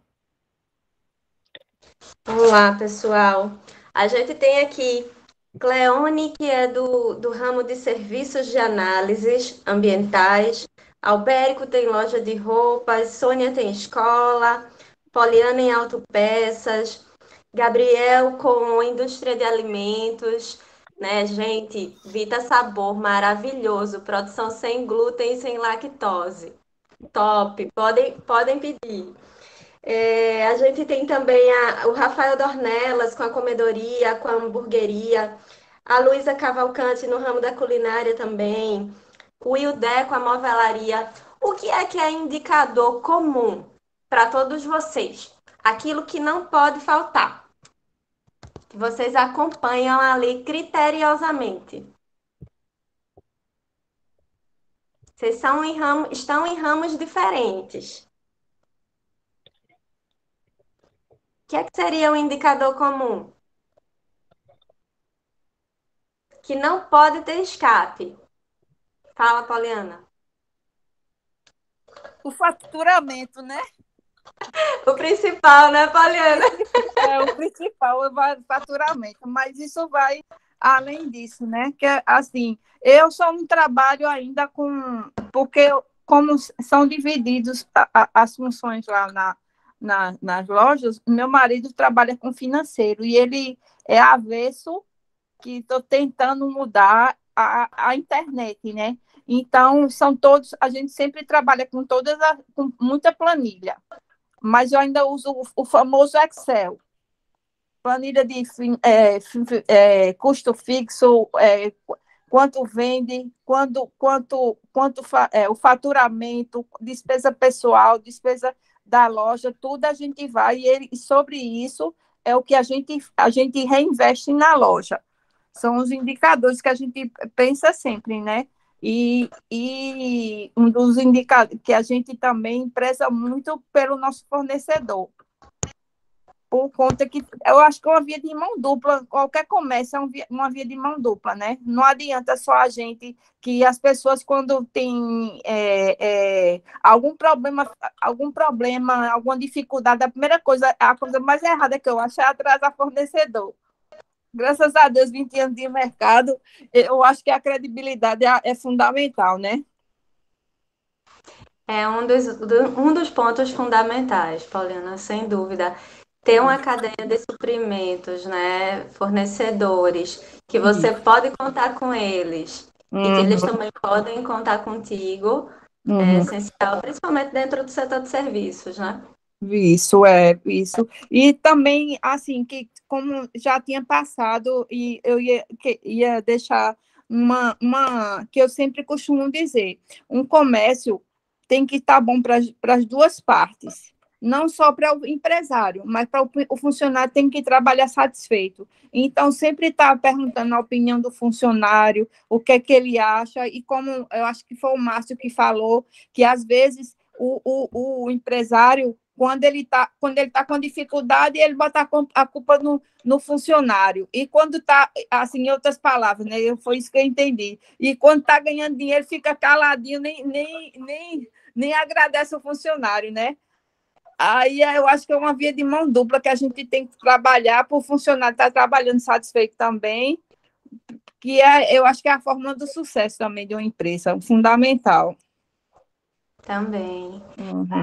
Olá, pessoal. A gente tem aqui Cleone, que é do ramo de serviços de análises ambientais. Albérico tem loja de roupas. Sônia tem escola. Poliana em autopeças. Gabriel com indústria de alimentos, né, gente? Vita Sabor, maravilhoso. Produção sem glúten e sem lactose. Top, podem pedir. A gente tem também o Rafael Dornelas com a comedoria, com a hamburgueria. A Luísa Cavalcante no ramo da culinária também. O Ildé com a movelaria. O que é indicador comum para todos vocês? Aquilo que não pode faltar, que vocês acompanham ali criteriosamente. Vocês estão em ramos diferentes. O que seria um indicador comum? Que não pode ter escape. Fala, Poliana. O faturamento, né? O principal, né, Poliana? O principal é o faturamento, mas isso vai além disso, né? Que assim, eu só não trabalho ainda porque como são divididos as funções lá nas lojas, meu marido trabalha com financeiro e ele é avesso que estou tentando mudar a internet, né? Então, a gente sempre trabalha com com muita planilha, mas eu ainda uso o famoso Excel. Planilha de custo fixo, quanto vende, o faturamento, despesa pessoal, despesa da loja, tudo a gente vai, e sobre isso é o que a gente reinveste na loja. São os indicadores que a gente pensa sempre, né? E um dos indicadores que a gente também preza muito pelo nosso fornecedor. Por conta que eu acho que é uma via de mão dupla, qualquer comércio é uma via de mão dupla, né? Não adianta só a gente, que as pessoas, quando tem algum problema, alguma dificuldade, a coisa mais errada que eu acho é atrasar fornecedor. Graças a Deus, 20 anos de mercado, eu acho que a credibilidade é fundamental, né? É um dos pontos fundamentais, Paulina, sem dúvida. Ter uma cadeia de suprimentos, né? Fornecedores, que você pode contar com eles e que eles também podem contar contigo, é essencial, principalmente dentro do setor de serviços, né? Isso. E também, assim, que como já tinha passado, e eu ia deixar que eu sempre costumo dizer, um comércio tem que estar bom para as duas partes, não só para o empresário, mas para o funcionário tem que trabalhar satisfeito. Então, sempre estar perguntando a opinião do funcionário, o que é que ele acha, e como eu acho que foi o Márcio que falou, que às vezes o empresário, quando ele tá com dificuldade, ele bota a culpa no funcionário. E quando está, assim, em outras palavras, né? Foi isso que eu entendi. E quando está ganhando dinheiro, fica caladinho, nem agradece o funcionário, né? Aí eu acho que é uma via de mão dupla que a gente tem que trabalhar para o funcionário estar trabalhando satisfeito também, eu acho que é a fórmula do sucesso também de uma empresa, fundamental. Também.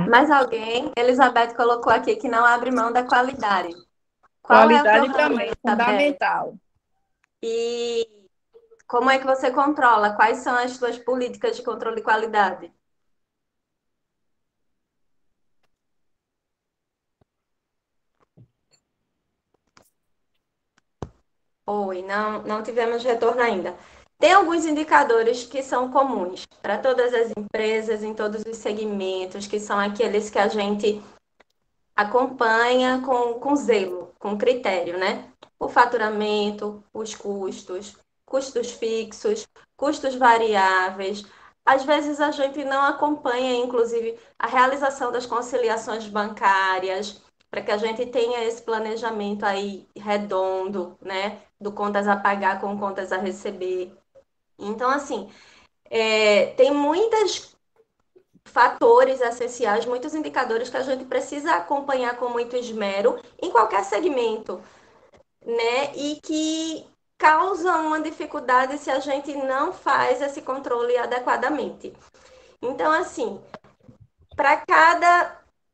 Mais alguém? Elizabeth colocou aqui que não abre mão da qualidade. Qual é o teu também, fundamental. E como é que você controla? Quais são as suas políticas de controle de qualidade? Oi, não tivemos retorno ainda. Tem alguns indicadores que são comuns para todas as empresas, em todos os segmentos, que são aqueles que a gente acompanha com zelo, com critério, né? O faturamento, os custos fixos, custos variáveis. Às vezes a gente não acompanha, inclusive, a realização das conciliações bancárias, para que a gente tenha esse planejamento aí redondo, né? Do contas a pagar com contas a receber. Então, assim, tem muitos fatores essenciais, muitos indicadores que a gente precisa acompanhar com muito esmero em qualquer segmento, né? E que causam uma dificuldade se a gente não faz esse controle adequadamente. Então, assim,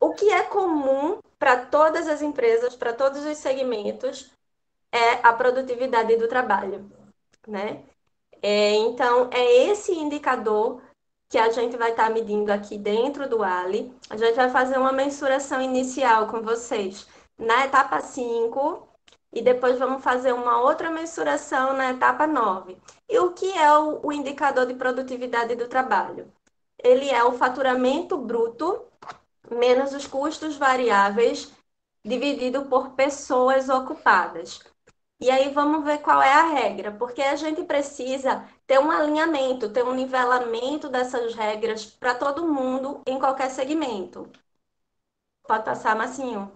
o que é comum para todas as empresas, para todos os segmentos, é a produtividade do trabalho, né? Então, é esse indicador que a gente vai estar medindo aqui dentro do Ali. A gente vai fazer uma mensuração inicial com vocês na etapa 5 e depois vamos fazer uma outra mensuração na etapa 9. E o que é o indicador de produtividade do trabalho? Ele é o faturamento bruto menos os custos variáveis dividido por pessoas ocupadas. E aí vamos ver qual é a regra, porque a gente precisa ter um alinhamento, ter um nivelamento dessas regras para todo mundo em qualquer segmento. Pode passar, Massinho.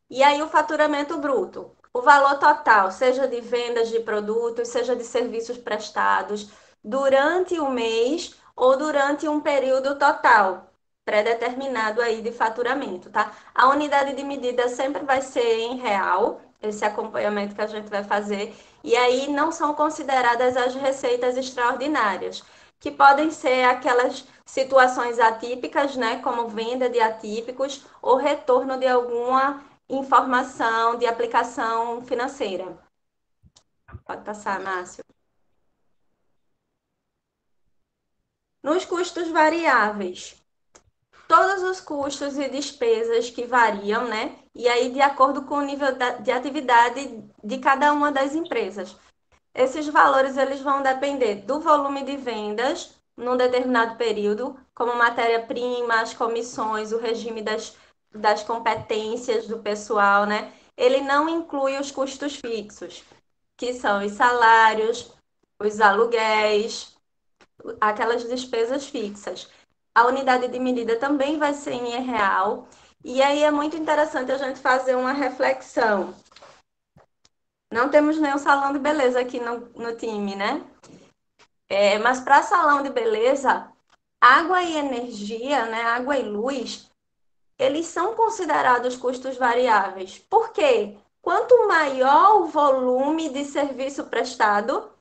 E aí o faturamento bruto, o valor total, seja de vendas de produtos, seja de serviços prestados, durante o mês ou durante um período total pré-determinado aí de faturamento, tá? A unidade de medida sempre vai ser em real, esse acompanhamento que a gente vai fazer, e aí não são consideradas as receitas extraordinárias, que podem ser aquelas situações atípicas, né, como venda de atípicos ou retorno de alguma informação de aplicação financeira. Pode passar, Márcio. Nos custos variáveis, todos os custos e despesas que variam, né? E aí, de acordo com o nível de atividade de cada uma das empresas. Esses valores, eles vão depender do volume de vendas num determinado período, como matéria-prima, as comissões, o regime das das competências do pessoal, né? Ele não inclui os custos fixos, que são os salários, os aluguéis, aquelas despesas fixas. A unidade de medida também vai ser em real. E aí é muito interessante a gente fazer uma reflexão. Não temos nenhum salão de beleza aqui no time, né? Mas para salão de beleza, água e energia, né? Água e luz, eles são considerados custos variáveis. Por quê? Quanto maior o volume de serviço prestado,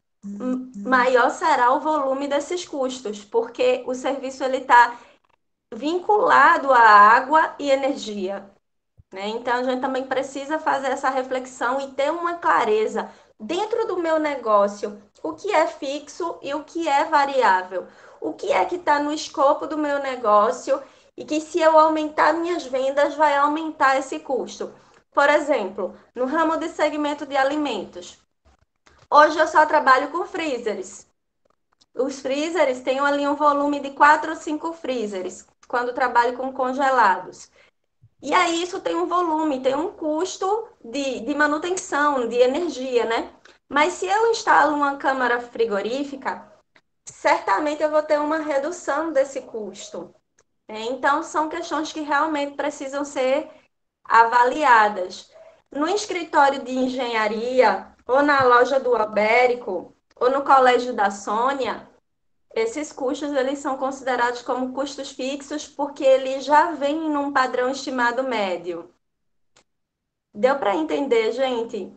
maior será o volume desses custos, porque o serviço está vinculado à água e energia, né? Então, a gente também precisa fazer essa reflexão e ter uma clareza dentro do meu negócio, o que é fixo e o que é variável. O que é que está no escopo do meu negócio e que, se eu aumentar minhas vendas, vai aumentar esse custo. Por exemplo, no ramo de segmento de alimentos, hoje eu só trabalho com freezers. Os freezers têm ali um volume de 4 ou 5 freezers, quando trabalho com congelados. E aí isso tem um volume, tem um custo de manutenção, de energia, né? Mas se eu instalo uma câmara frigorífica, certamente eu vou ter uma redução desse custo. Então, são questões que realmente precisam ser avaliadas. No escritório de engenharia, ou na loja do Albérico, ou no colégio da Sônia, esses custos eles são considerados como custos fixos porque eles já vêm num padrão estimado médio. Deu para entender, gente?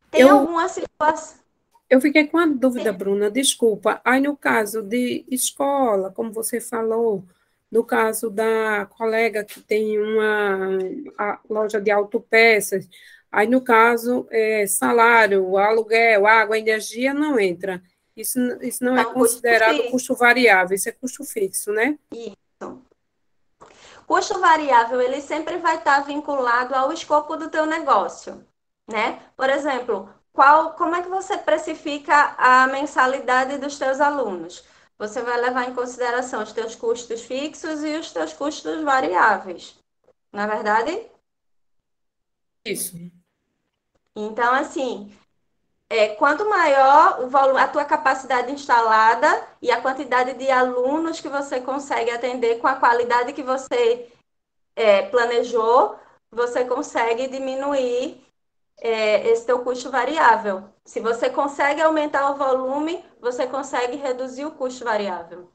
Tem alguma situação... Eu fiquei com a dúvida, Bruna, desculpa. Aí, no caso de escola, como você falou, no caso da colega que tem a loja de autopeças, aí, no caso, salário, aluguel, água, energia, não entra. Isso não é considerado custo variável, isso é custo fixo, né? Isso. Custo variável, ele sempre vai estar vinculado ao escopo do teu negócio, né? Por exemplo, como é que você precifica a mensalidade dos teus alunos? Você vai levar em consideração os teus custos fixos e os teus custos variáveis, não é verdade? Isso. Então, assim, quanto maior o volume, a tua capacidade instalada e a quantidade de alunos que você consegue atender com a qualidade que você planejou, você consegue diminuir esse teu custo variável. Se você consegue aumentar o volume, você consegue reduzir o custo variável.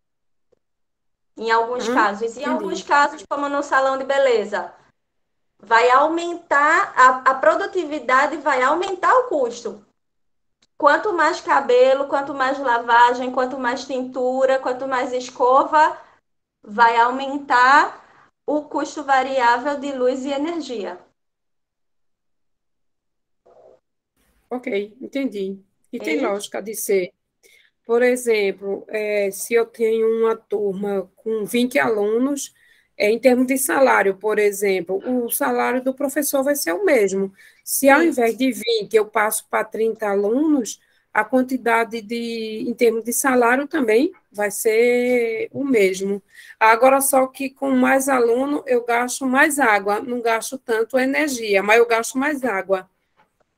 Em alguns casos. Em alguns casos, como no salão de beleza, vai aumentar, a produtividade vai aumentar o custo. Quanto mais cabelo, quanto mais lavagem, quanto mais tintura, quanto mais escova, vai aumentar o custo variável de luz e energia. Ok, entendi. E tem lógica de ser. Por exemplo, se eu tenho uma turma com 20 alunos, em termos de salário, por exemplo, o salário do professor vai ser o mesmo. Se ao invés de 20 eu passo para 30 alunos, a quantidade em termos de salário também vai ser o mesmo. Agora, só que com mais aluno, eu gasto mais água, não gasto tanto energia, mas eu gasto mais água,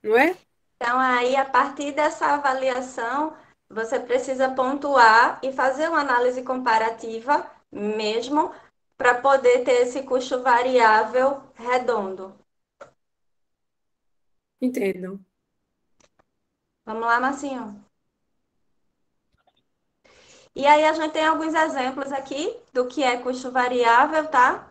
não é? Então, aí, a partir dessa avaliação, você precisa pontuar e fazer uma análise comparativa mesmo para poder ter esse custo variável redondo. Entendo. Vamos lá, Marcinho? E aí, a gente tem alguns exemplos aqui do que é custo variável, tá?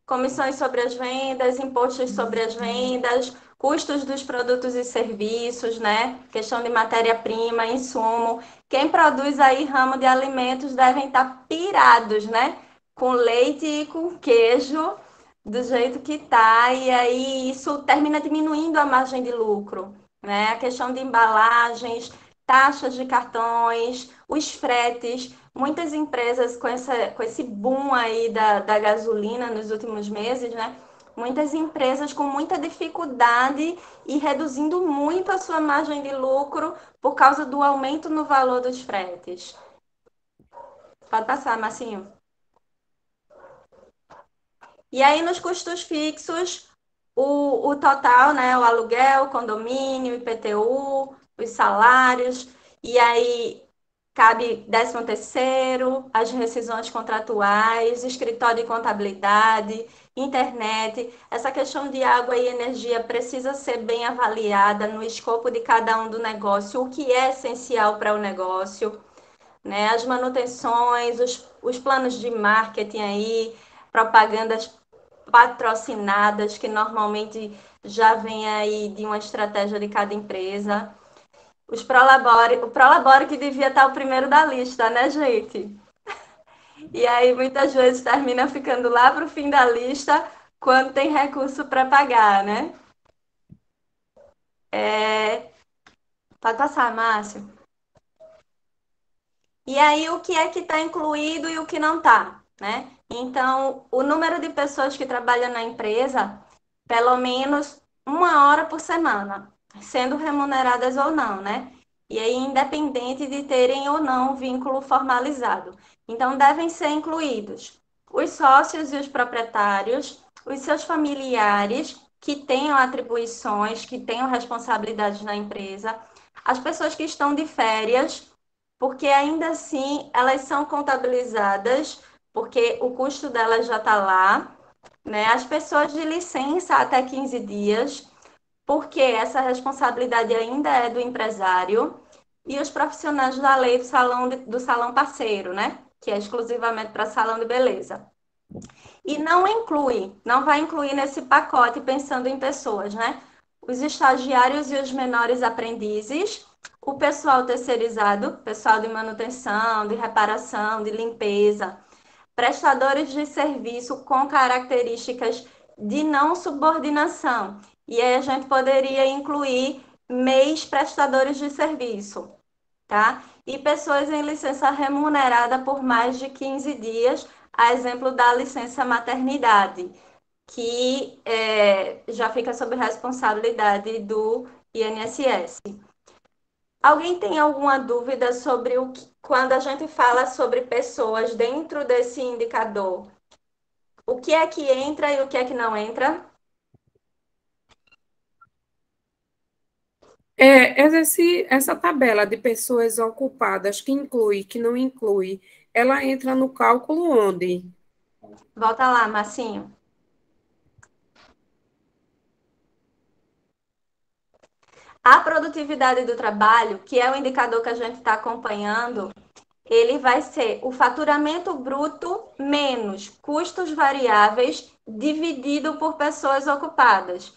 Comissões sobre as vendas, impostos sobre as vendas, custos dos produtos e serviços, né? Questão de matéria-prima, insumo. Quem produz aí ramo de alimentos devem estar pirados, né? Com leite e com queijo, do jeito que tá. E aí isso termina diminuindo a margem de lucro, né? A questão de embalagens, taxas de cartões, os fretes. Muitas empresas com esse boom aí da gasolina nos últimos meses, né? Muitas empresas com muita dificuldade e reduzindo muito a sua margem de lucro por causa do aumento no valor dos fretes. Pode passar, Marcinho. E aí, nos custos fixos, o total, né, o aluguel, o condomínio, IPTU, os salários, e aí cabe 13º, as rescisões contratuais, escritório de contabilidade, internet. Essa questão de água e energia precisa ser bem avaliada no escopo de cada um do negócio, o que é essencial para o negócio, né? As manutenções, os planos de marketing aí, propagandas patrocinadas, que normalmente já vem aí de uma estratégia de cada empresa. O Prolabore que devia estar o primeiro da lista, né, gente? E aí muitas vezes termina ficando lá para o fim da lista quando tem recurso para pagar, né? Pode passar, Márcio. E aí o que é que está incluído e o que não está, né? Então, o número de pessoas que trabalham na empresa, pelo menos 1 hora por semana, sendo remuneradas ou não, né? E aí, independente de terem ou não vínculo formalizado. Então, devem ser incluídos os sócios e os proprietários, os seus familiares que tenham atribuições, que tenham responsabilidades na empresa, as pessoas que estão de férias, porque ainda assim elas são contabilizadas, porque o custo delas já está lá, né? As pessoas de licença até 15 dias, porque essa responsabilidade ainda é do empresário, e os profissionais da lei do salão parceiro, né? Que é exclusivamente para salão de beleza. E não vai incluir nesse pacote pensando em pessoas, né? Os estagiários e os menores aprendizes, o pessoal terceirizado, pessoal de manutenção, de reparação, de limpeza, prestadores de serviço com características de não subordinação. E aí a gente poderia incluir MEIs prestadores de serviço, tá? E pessoas em licença remunerada por mais de 15 dias, a exemplo da licença maternidade, que já fica sob responsabilidade do INSS. Alguém tem alguma dúvida sobre quando a gente fala sobre pessoas dentro desse indicador? O que é que entra e o que é que não entra? Essa tabela de pessoas ocupadas que inclui, que não inclui, ela entra no cálculo onde? Volta lá, Marcinho. A produtividade do trabalho, que é o indicador que a gente está acompanhando, ele vai ser o faturamento bruto menos custos variáveis dividido por pessoas ocupadas.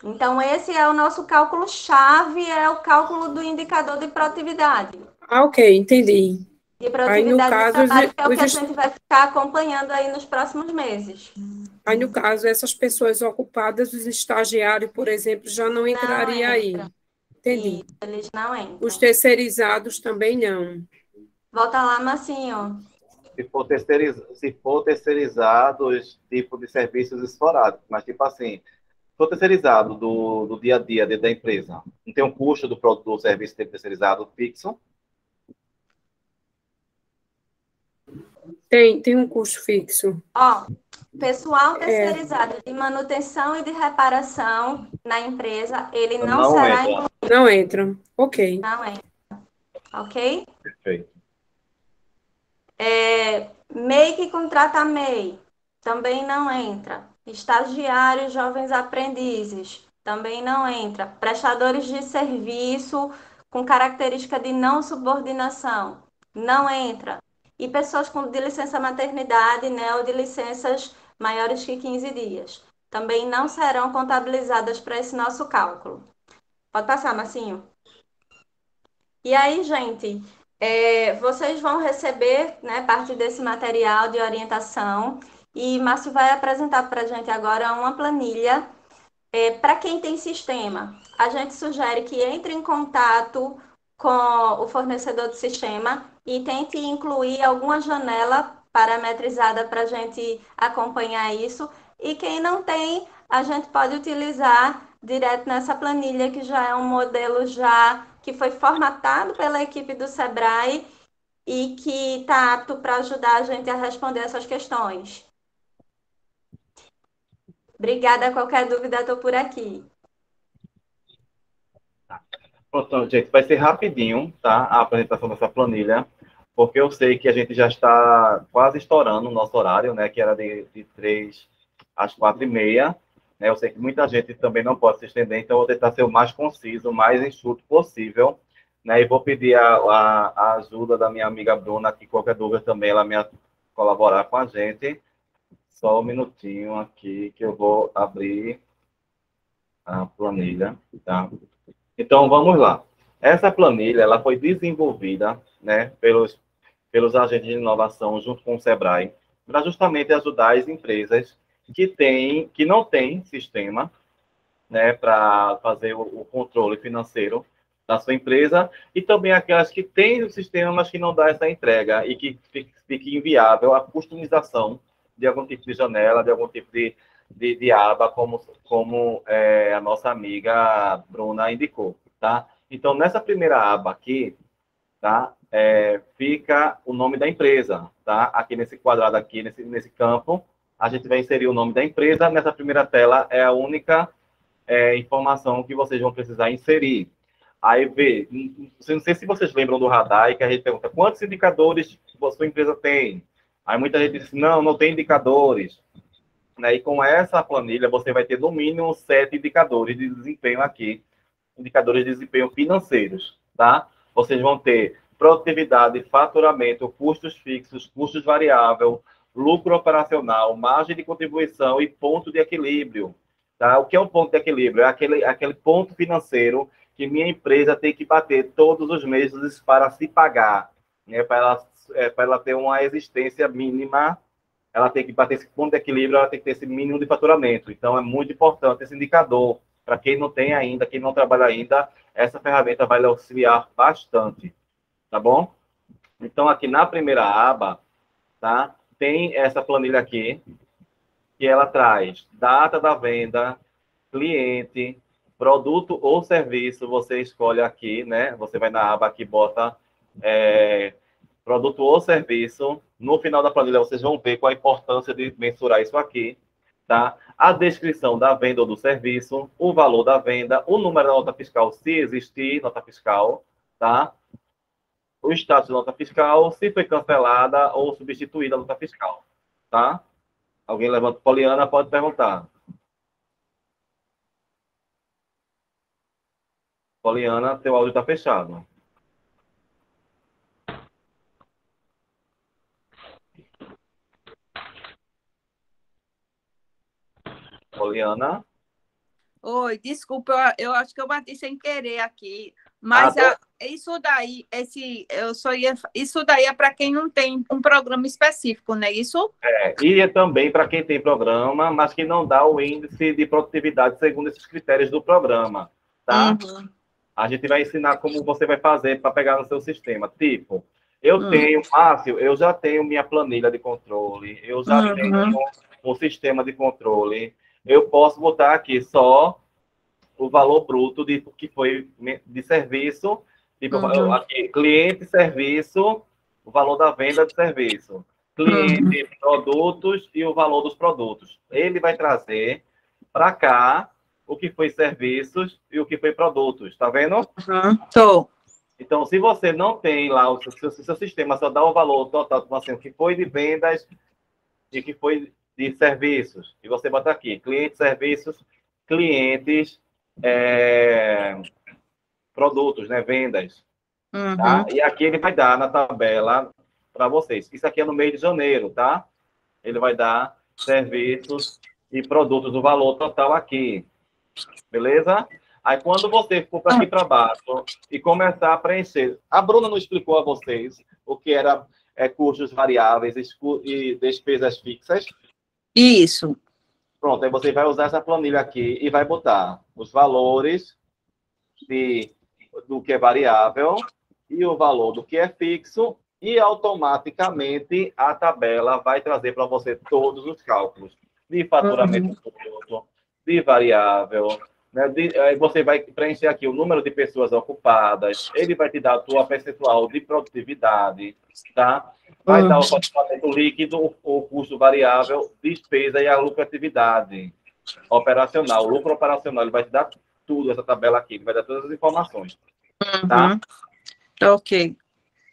Então, esse é o nosso cálculo-chave, é o cálculo do indicador de produtividade. Ah, ok, entendi. De produtividade do trabalho, que é o que a gente vai ficar acompanhando aí nos próximos meses. Aí, no caso, essas pessoas ocupadas, os estagiários, por exemplo, já não entraria aí. Entendi. Isso, eles não entram. Os terceirizados também não. Volta lá, Marcinho. Se for terceirizados, tipo de serviços esporádicos, mas tipo assim, se for terceirizado do dia a dia dentro da empresa, não tem um custo do produto do serviço terceirizado fixo? Tem um custo fixo. Ó, pessoal terceirizado de manutenção e de reparação na empresa, ele não será incluído. Não entra. Ok. Não entra. Ok? Perfeito. MEI que contrata MEI, também não entra. Estagiários, jovens aprendizes, também não entra. Prestadores de serviço com característica de não subordinação, não entra. E pessoas de licença maternidade, né, ou de licenças maiores que 15 dias, também não serão contabilizadas para esse nosso cálculo. Pode passar, Marcinho. E aí, gente, vocês vão receber, né, parte desse material de orientação e Márcio vai apresentar para a gente agora uma planilha. Para quem tem sistema, a gente sugere que entre em contato com o fornecedor do sistema e tente incluir alguma janela parametrizada para a gente acompanhar isso. E quem não tem, a gente pode utilizar direto nessa planilha, que já é um modelo que foi formatado pela equipe do Sebrae e que está apto para ajudar a gente a responder essas questões. Obrigada, qualquer dúvida, estou por aqui. Pronto, gente, vai ser rapidinho, tá? A apresentação dessa planilha, porque eu sei que a gente já está quase estourando o nosso horário, né? Que era de 3 às 4h30, né? Eu sei que muita gente também não pode se estender, então eu vou tentar ser o mais conciso, o mais enxuto possível, né? E vou pedir a ajuda da minha amiga Bruna, que qualquer dúvida também ela me colaborar com a gente. Só um minutinho aqui que eu vou abrir a planilha, tá? Então, vamos lá. Essa planilha, ela foi desenvolvida, né, pelos agentes de inovação junto com o Sebrae, para justamente ajudar as empresas que não têm sistema, né, para fazer o controle financeiro da sua empresa, e também aquelas que têm o sistema, mas que não dá essa entrega e que fique inviável a customização de algum tipo de janela, de algum tipo de aba, como a nossa amiga Bruna indicou, tá? Então, nessa primeira aba aqui, tá? Fica o nome da empresa, tá? Aqui nesse quadrado aqui, nesse campo, a gente vai inserir o nome da empresa. Nessa primeira tela é a única informação que vocês vão precisar inserir. Aí, não sei se vocês lembram do radar, que a gente pergunta quantos indicadores a sua empresa tem. Aí muita gente diz, não tem indicadores. Né? E com essa planilha, você vai ter no mínimo 7 indicadores de desempenho aqui, indicadores de desempenho financeiros, tá? Vocês vão ter produtividade, faturamento, custos fixos, custos variáveis, lucro operacional, margem de contribuição e ponto de equilíbrio, tá? O que é um ponto de equilíbrio? É aquele ponto financeiro que minha empresa tem que bater todos os meses para se pagar, né? Para ela ter uma existência mínima, ela tem que bater esse ponto de equilíbrio, ela tem que ter esse mínimo de faturamento. Então, é muito importante esse indicador. Para quem não tem ainda, quem não trabalha ainda, essa ferramenta vai lhe auxiliar bastante, tá bom? Então, aqui na primeira aba, tá? Tem essa planilha aqui, que ela traz data da venda, cliente, produto ou serviço, você escolhe aqui, né? Você vai na aba aqui, bota produto ou serviço. No final da planilha, vocês vão ver qual a importância de mensurar isso aqui, tá? A descrição da venda ou do serviço, o valor da venda, o número da nota fiscal, se existir nota fiscal, tá? O status da nota fiscal, se foi cancelada ou substituída a nota fiscal, tá? Alguém levanta? Poliana, pode perguntar. Poliana, teu áudio está fechado. Poliana? Oi, desculpa, eu acho que eu bati sem querer aqui, mas isso daí é para quem não tem um programa específico, não é isso? E é também para quem tem programa, mas que não dá o índice de produtividade segundo esses critérios do programa, tá? Uhum. A gente vai ensinar como você vai fazer para pegar no seu sistema. Tipo, Márcio, eu já tenho minha planilha de controle, eu já tenho um sistema de controle. Eu posso botar aqui só o valor bruto que foi de serviço, tipo, aqui, cliente, serviço, o valor da venda de serviço, cliente, produtos e o valor dos produtos. Ele vai trazer para cá o que foi serviços e o que foi produtos, tá vendo? Tô. Então, se você não tem lá, o seu sistema só dá o valor total, assim, o que foi de vendas e o que foi de serviços, e você bota aqui, clientes, serviços, clientes, produtos, né, vendas. Tá? E aqui ele vai dar na tabela para vocês. Isso aqui é no mês de janeiro, tá? Ele vai dar serviços e produtos, o valor total aqui. Beleza? Aí, quando você for para aqui para baixo e começar a preencher... A Bruna não explicou a vocês o que era custos variáveis e despesas fixas? Isso. Pronto, aí você vai usar essa planilha aqui e vai botar os valores do que é variável e o valor do que é fixo, e automaticamente a tabela vai trazer para você todos os cálculos de faturamento bruto, de variável, né? Aí você vai preencher aqui o número de pessoas ocupadas, ele vai te dar a tua percentual de produtividade, tá? Vai dar o faturamento líquido, o custo variável, despesa e a lucratividade. operacional. O lucro operacional, ele vai te dar tudo, essa tabela aqui, ele vai dar todas as informações. Tá? Ok.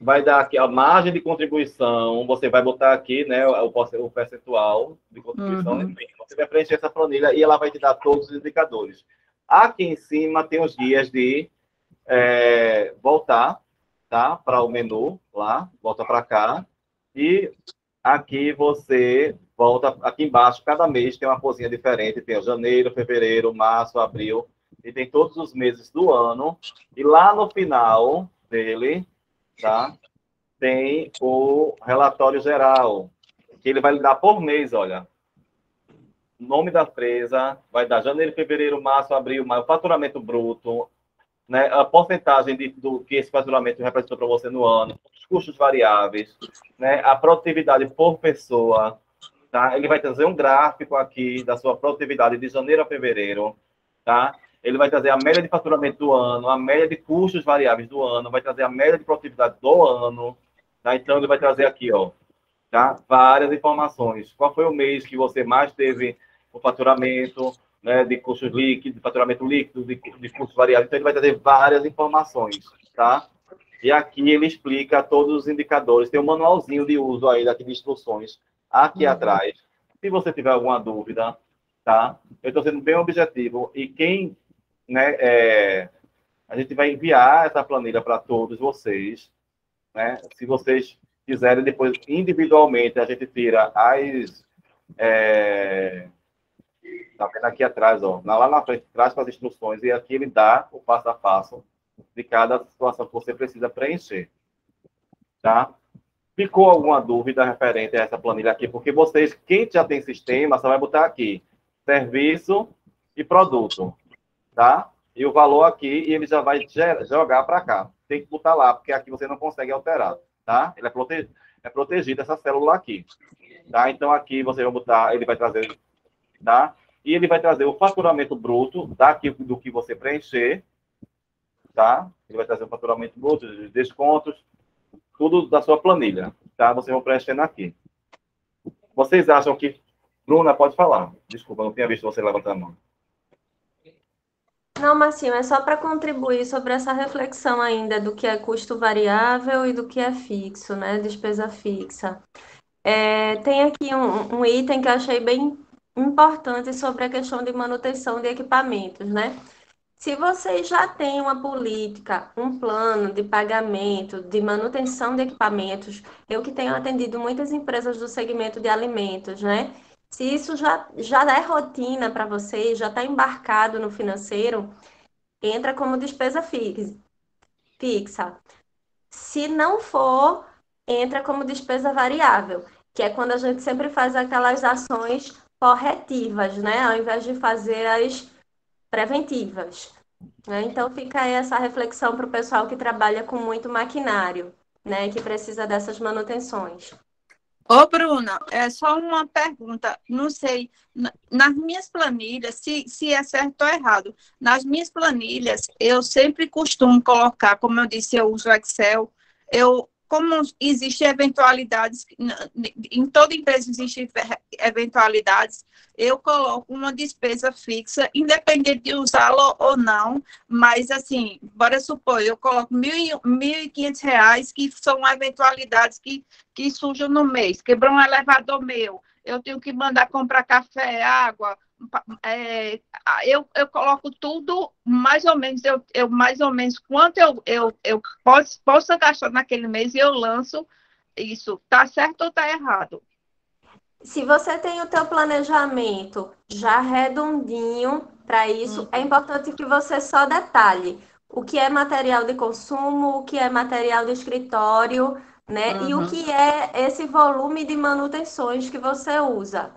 Vai dar aqui a margem de contribuição, você vai botar aqui, né, o percentual de contribuição, enfim, você vai preencher essa planilha e ela vai te dar todos os indicadores. Aqui em cima tem os guias de voltar, tá, para o menu lá, volta para cá, e aqui você volta, aqui embaixo, cada mês tem uma coisinha diferente, tem o janeiro, fevereiro, março, abril, e tem todos os meses do ano, e lá no final dele, tá, tem o relatório geral, que ele vai lhe dar por mês, olha, nome da empresa, vai dar janeiro, fevereiro, março, abril, maio, faturamento bruto, né, a porcentagem do que esse faturamento representou para você no ano, os custos variáveis, né, a produtividade por pessoa, tá? Ele vai trazer um gráfico aqui da sua produtividade de janeiro a fevereiro, tá? Ele vai trazer a média de faturamento do ano, a média de custos variáveis do ano, vai trazer a média de produtividade do ano, tá? Então, ele vai trazer aqui, ó, tá? Várias informações. Qual foi o mês que você mais teve o faturamento, né, de custos líquidos, de faturamento líquido, de custos variáveis. Então, ele vai trazer várias informações, tá? E aqui ele explica todos os indicadores. Tem um manualzinho de uso aí, daqui de instruções, aqui atrás. Se você tiver alguma dúvida, tá? Eu estou sendo bem objetivo. E quem, né, a gente vai enviar essa planilha para todos vocês, né? Se vocês quiserem, depois, individualmente, a gente tira as... Tá vendo aqui atrás, ó. Lá na frente, traz com as instruções e aqui ele dá o passo a passo de cada situação que você precisa preencher. Tá? Ficou alguma dúvida referente a essa planilha aqui? Porque vocês, quem já tem sistema, só vai botar aqui serviço e produto. Tá? E o valor aqui, e ele já vai jogar para cá. Tem que botar lá, porque aqui você não consegue alterar. Tá? Ele é protegido essa célula aqui. Tá? Então aqui você vai botar, ele vai trazer, tá? E ele vai trazer o faturamento bruto daqui do que você preencher, tá? Ele vai trazer o faturamento bruto, descontos, tudo da sua planilha, tá? Vocês vão preenchendo aqui. Vocês acham que... Bruna, pode falar. Desculpa, não tinha visto você levantar a mão. Não, Marcinho, é só para contribuir sobre essa reflexão ainda do que é custo variável e do que é fixo, né? Despesa fixa. Tem aqui um item que eu achei bem importante sobre a questão de manutenção de equipamentos, né? Se vocês já têm uma política, um plano de pagamento, de manutenção de equipamentos, eu que tenho atendido muitas empresas do segmento de alimentos, né? Se isso já é rotina para vocês, já está embarcado no financeiro, entra como despesa fixa. Se não for, entra como despesa variável, que é quando a gente sempre faz aquelas ações corretivas, né? Ao invés de fazer as preventivas. Né? Então, fica aí essa reflexão para o pessoal que trabalha com muito maquinário, né? Que precisa dessas manutenções. Ô, Bruna, é só uma pergunta. Não sei, nas minhas planilhas, se é certo ou errado, nas minhas planilhas, eu sempre costumo colocar, como eu disse, eu uso Excel, como existem eventualidades, em toda empresa existem eventualidades, eu coloco uma despesa fixa, independente de usá-la ou não, mas assim, bora supor, eu coloco R$1.500, que são eventualidades que surgem no mês. Quebrou um elevador meu, eu tenho que mandar comprar café, água, eu coloco tudo mais ou menos, eu mais ou menos quanto eu posso gastar naquele mês e eu lanço isso. Tá certo ou tá errado? Se você tem o teu planejamento já redondinho para isso, é importante que você só detalhe o que é material de consumo, o que é material de escritório, né? E o que é esse volume de manutenções que você usa.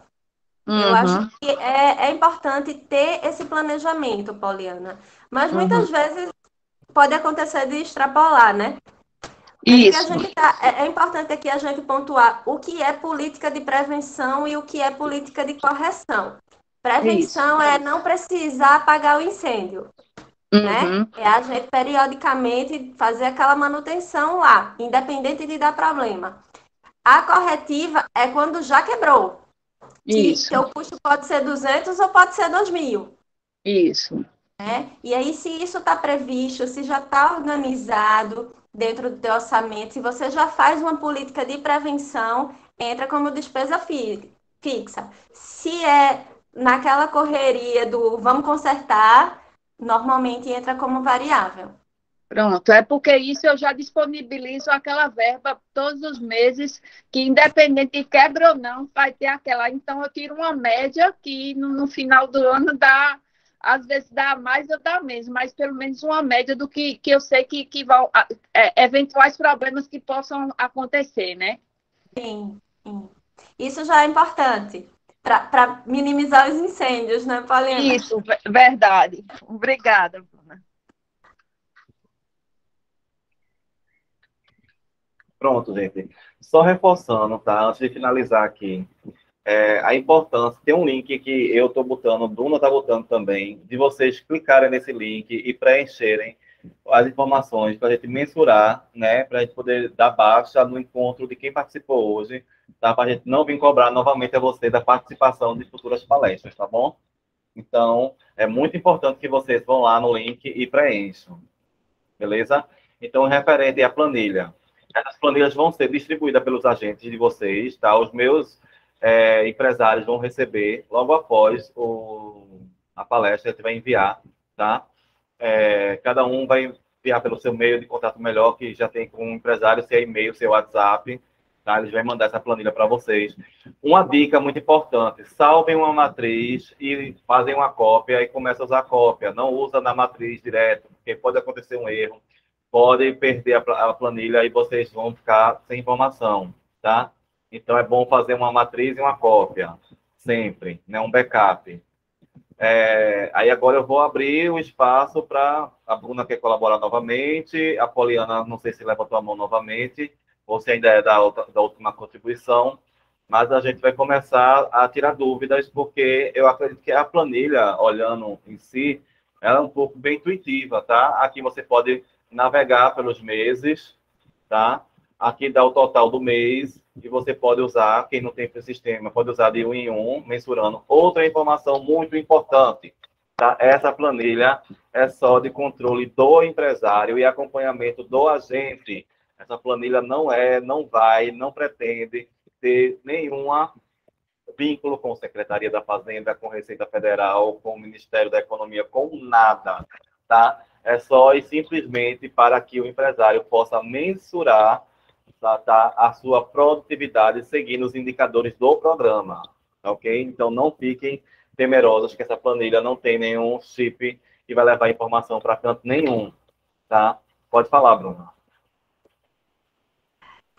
Eu acho que é importante ter esse planejamento, Poliana. Mas muitas vezes pode acontecer de extrapolar, né? Isso. É importante aqui a gente pontuar o que é política de prevenção e o que é política de correção. Prevenção é não precisar apagar o incêndio. Né? É a gente periodicamente fazer aquela manutenção lá, independente de dar problema. A corretiva é quando já quebrou. que Isso, teu custo pode ser 200 ou pode ser 2.000. isso. Né? E aí, se isso está previsto, se já está organizado dentro do teu orçamento, se você já faz uma política de prevenção, entra como despesa fixa. Se é naquela correria do vamos consertar, normalmente entra como variável. Pronto, é porque isso eu já disponibilizo aquela verba todos os meses, que independente de quebra ou não, vai ter aquela. Então, eu tiro uma média que no final do ano dá, às vezes dá mais ou dá menos, mas pelo menos uma média do que eu sei que vão, eventuais problemas que possam acontecer, né? Sim, sim. Isso já é importante para minimizar os incêndios, né, Poliana? Isso, verdade. Obrigada, Bruna. Pronto, gente. Só reforçando, tá? Antes de finalizar aqui, a importância, tem um link que eu estou botando, Bruna está botando também, de vocês clicarem nesse link e preencherem as informações para a gente mensurar, né? Para a gente poder dar baixa no encontro de quem participou hoje, tá? Para a gente não vir cobrar novamente a você da participação de futuras palestras, tá bom? Então, é muito importante que vocês vão lá no link e preencham, beleza? Então, referente à planilha. Essas planilhas vão ser distribuídas pelos agentes de vocês, tá? Os meus empresários vão receber logo após a palestra, a gente vai enviar, tá? Cada um vai enviar pelo seu meio de contato melhor, que já tem com o empresário, seu e-mail, seu WhatsApp, tá? Eles vão mandar essa planilha para vocês. Uma dica muito importante, salvem uma matriz e fazem uma cópia e começam a usar a cópia. Não usa na matriz direto, porque pode acontecer um erro, pode perder a planilha e vocês vão ficar sem informação, tá? Então, é bom fazer uma matriz e uma cópia, sempre, né? Um backup. Aí, agora eu vou abrir o espaço para a Bruna quer colaborar novamente, a Poliana, não sei se levantou a mão novamente, ou se ainda é da última contribuição, mas a gente vai começar a tirar dúvidas, porque eu acredito que a planilha, olhando em si, ela é um pouco bem intuitiva, tá? Aqui você pode navegar pelos meses, tá? Aqui dá o total do mês e você pode usar, quem não tem esse sistema, pode usar de um em um, mensurando. Outra informação muito importante, tá? Essa planilha é só de controle do empresário e acompanhamento do agente. Essa planilha não pretende ter nenhuma vínculo com a Secretaria da Fazenda, com a Receita Federal, com o Ministério da Economia, com nada, tá? É só e simplesmente para que o empresário possa mensurar, tá, a sua produtividade seguindo os indicadores do programa, ok? Então, não fiquem temerosos que essa planilha não tem nenhum chip que vai levar informação para canto nenhum, tá? Pode falar, Bruna.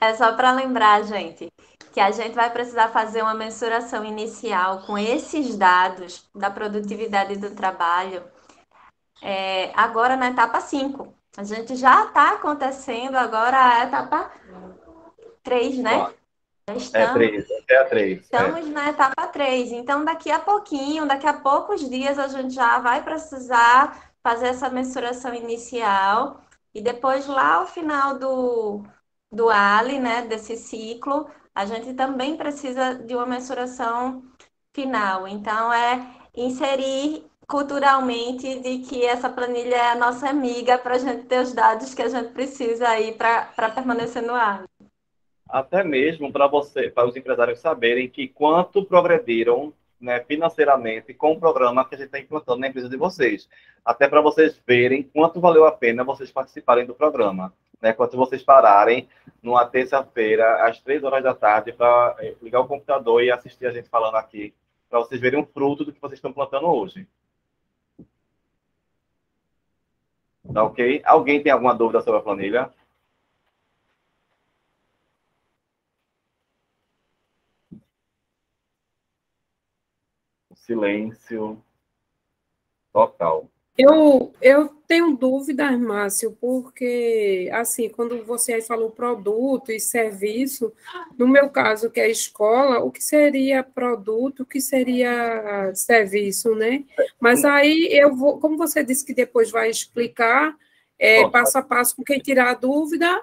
É só para lembrar, gente, que a gente vai precisar fazer uma mensuração inicial com esses dados da produtividade do trabalho agora na etapa 5. A gente já está acontecendo agora a etapa 3, né? Já estamos na etapa 3. Então, daqui a pouquinho, daqui a poucos dias, a gente já vai precisar fazer essa mensuração inicial. E depois, lá ao final do ALI, né, desse ciclo, a gente também precisa de uma mensuração final. Então, inserir culturalmente de que essa planilha é a nossa amiga para a gente ter os dados que a gente precisa aí para permanecer no ar. Até mesmo para os empresários saberem que quanto progrediram, né, financeiramente com o programa que a gente está implantando na empresa de vocês. Até para vocês verem quanto valeu a pena vocês participarem do programa. Né, quando vocês pararem numa terça-feira, às 3 horas da tarde, para ligar o computador e assistir a gente falando aqui, para vocês verem o fruto do que vocês estão plantando hoje. Tá ok? Alguém tem alguma dúvida sobre a planilha? Silêncio total. Eu tenho dúvidas, Márcio, porque, assim, quando você aí falou produto e serviço, no meu caso, que é escola, o que seria produto, o que seria serviço, né? Mas aí eu vou, como você disse que depois vai explicar, passo a passo com quem tirar a dúvida,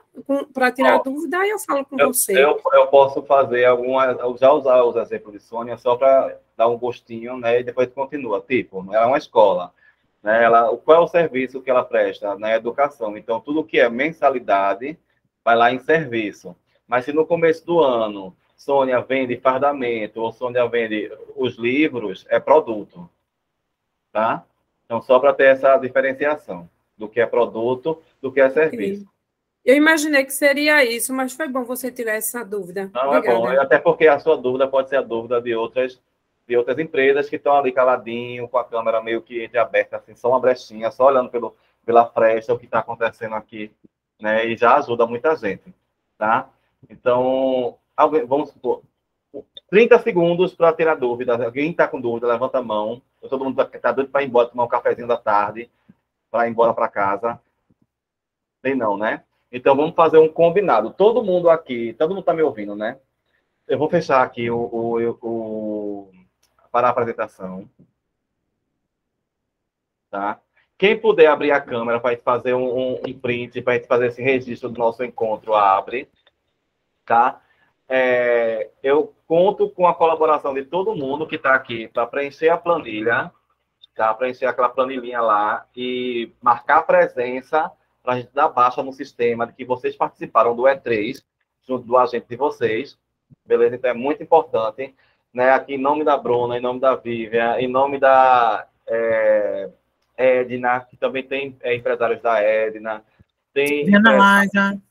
para tirar a dúvida, aí eu falo com você. Eu posso fazer já usar os exemplos de Sônia só para dar um gostinho, né? E depois continua. Tipo, ela é uma escola, né? Qual é o serviço que ela presta na educação? Então, tudo que é mensalidade vai lá em serviço. Mas se no começo do ano Sônia vende fardamento ou Sônia vende os livros, é produto, tá? Então, só para ter essa diferenciação do que é produto, do que é serviço. Eu imaginei que seria isso, mas foi bom você tirar essa dúvida. Não, obrigada. É bom, até porque a sua dúvida pode ser a dúvida de outras empresas que estão ali caladinho, com a câmera meio que entreaberta, assim, só uma brechinha, só olhando pela fresta o que está acontecendo aqui, né? E já ajuda muita gente, tá? Então, vamos supor, 30 segundos para tirar dúvida. Alguém está com dúvida, levanta a mão. Todo mundo está doido para ir embora, tomar um cafezinho da tarde, para ir embora para casa. Tem não, né? Então, vamos fazer um combinado. Todo mundo está me ouvindo, né? Eu vou fechar aqui para a apresentação. Tá? Quem puder abrir a câmera para a gente fazer um print, para a gente fazer esse registro do nosso encontro, abre. Tá? Eu conto com a colaboração de todo mundo que está aqui para preencher a planilha, tá? Preencher aquela planilhinha lá e marcar a presença para a gente dar baixa no sistema de que vocês participaram do E3, junto do agente de vocês, beleza? Então, é muito importante, né? Aqui, em nome da Bruna, em nome da Vivian, em nome da Edna, que também tem empresários da Edna, tem... Ana Liza.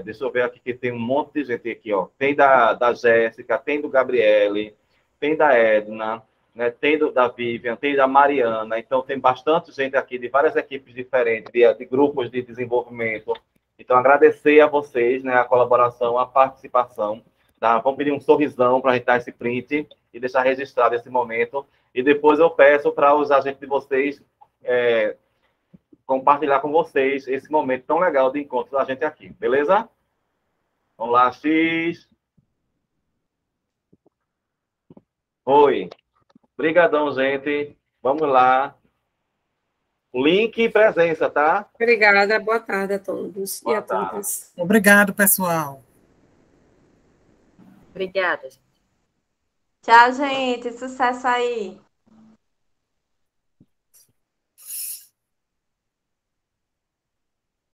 Deixa eu ver aqui, que tem um monte de gente aqui, ó. Tem da Jéssica, tem do Gabriele, tem da Edna, né? Tem da Vivian, tem da Mariana. Então, tem bastante gente aqui de várias equipes diferentes, de grupos de desenvolvimento. Então, agradecer a vocês, né, a colaboração, a participação. Tá? Vamos pedir um sorrisão para a gente dar esse print e deixar registrado esse momento. E depois eu peço para os agentes de vocês compartilhar com vocês esse momento tão legal de encontro da gente aqui, beleza? Vamos lá, X. Oi. Obrigadão, gente. Vamos lá. Link e presença, tá? Obrigada. Boa tarde a todos Boa e a tarde. todas. Obrigado, pessoal. Obrigada. Tchau, gente. Sucesso aí.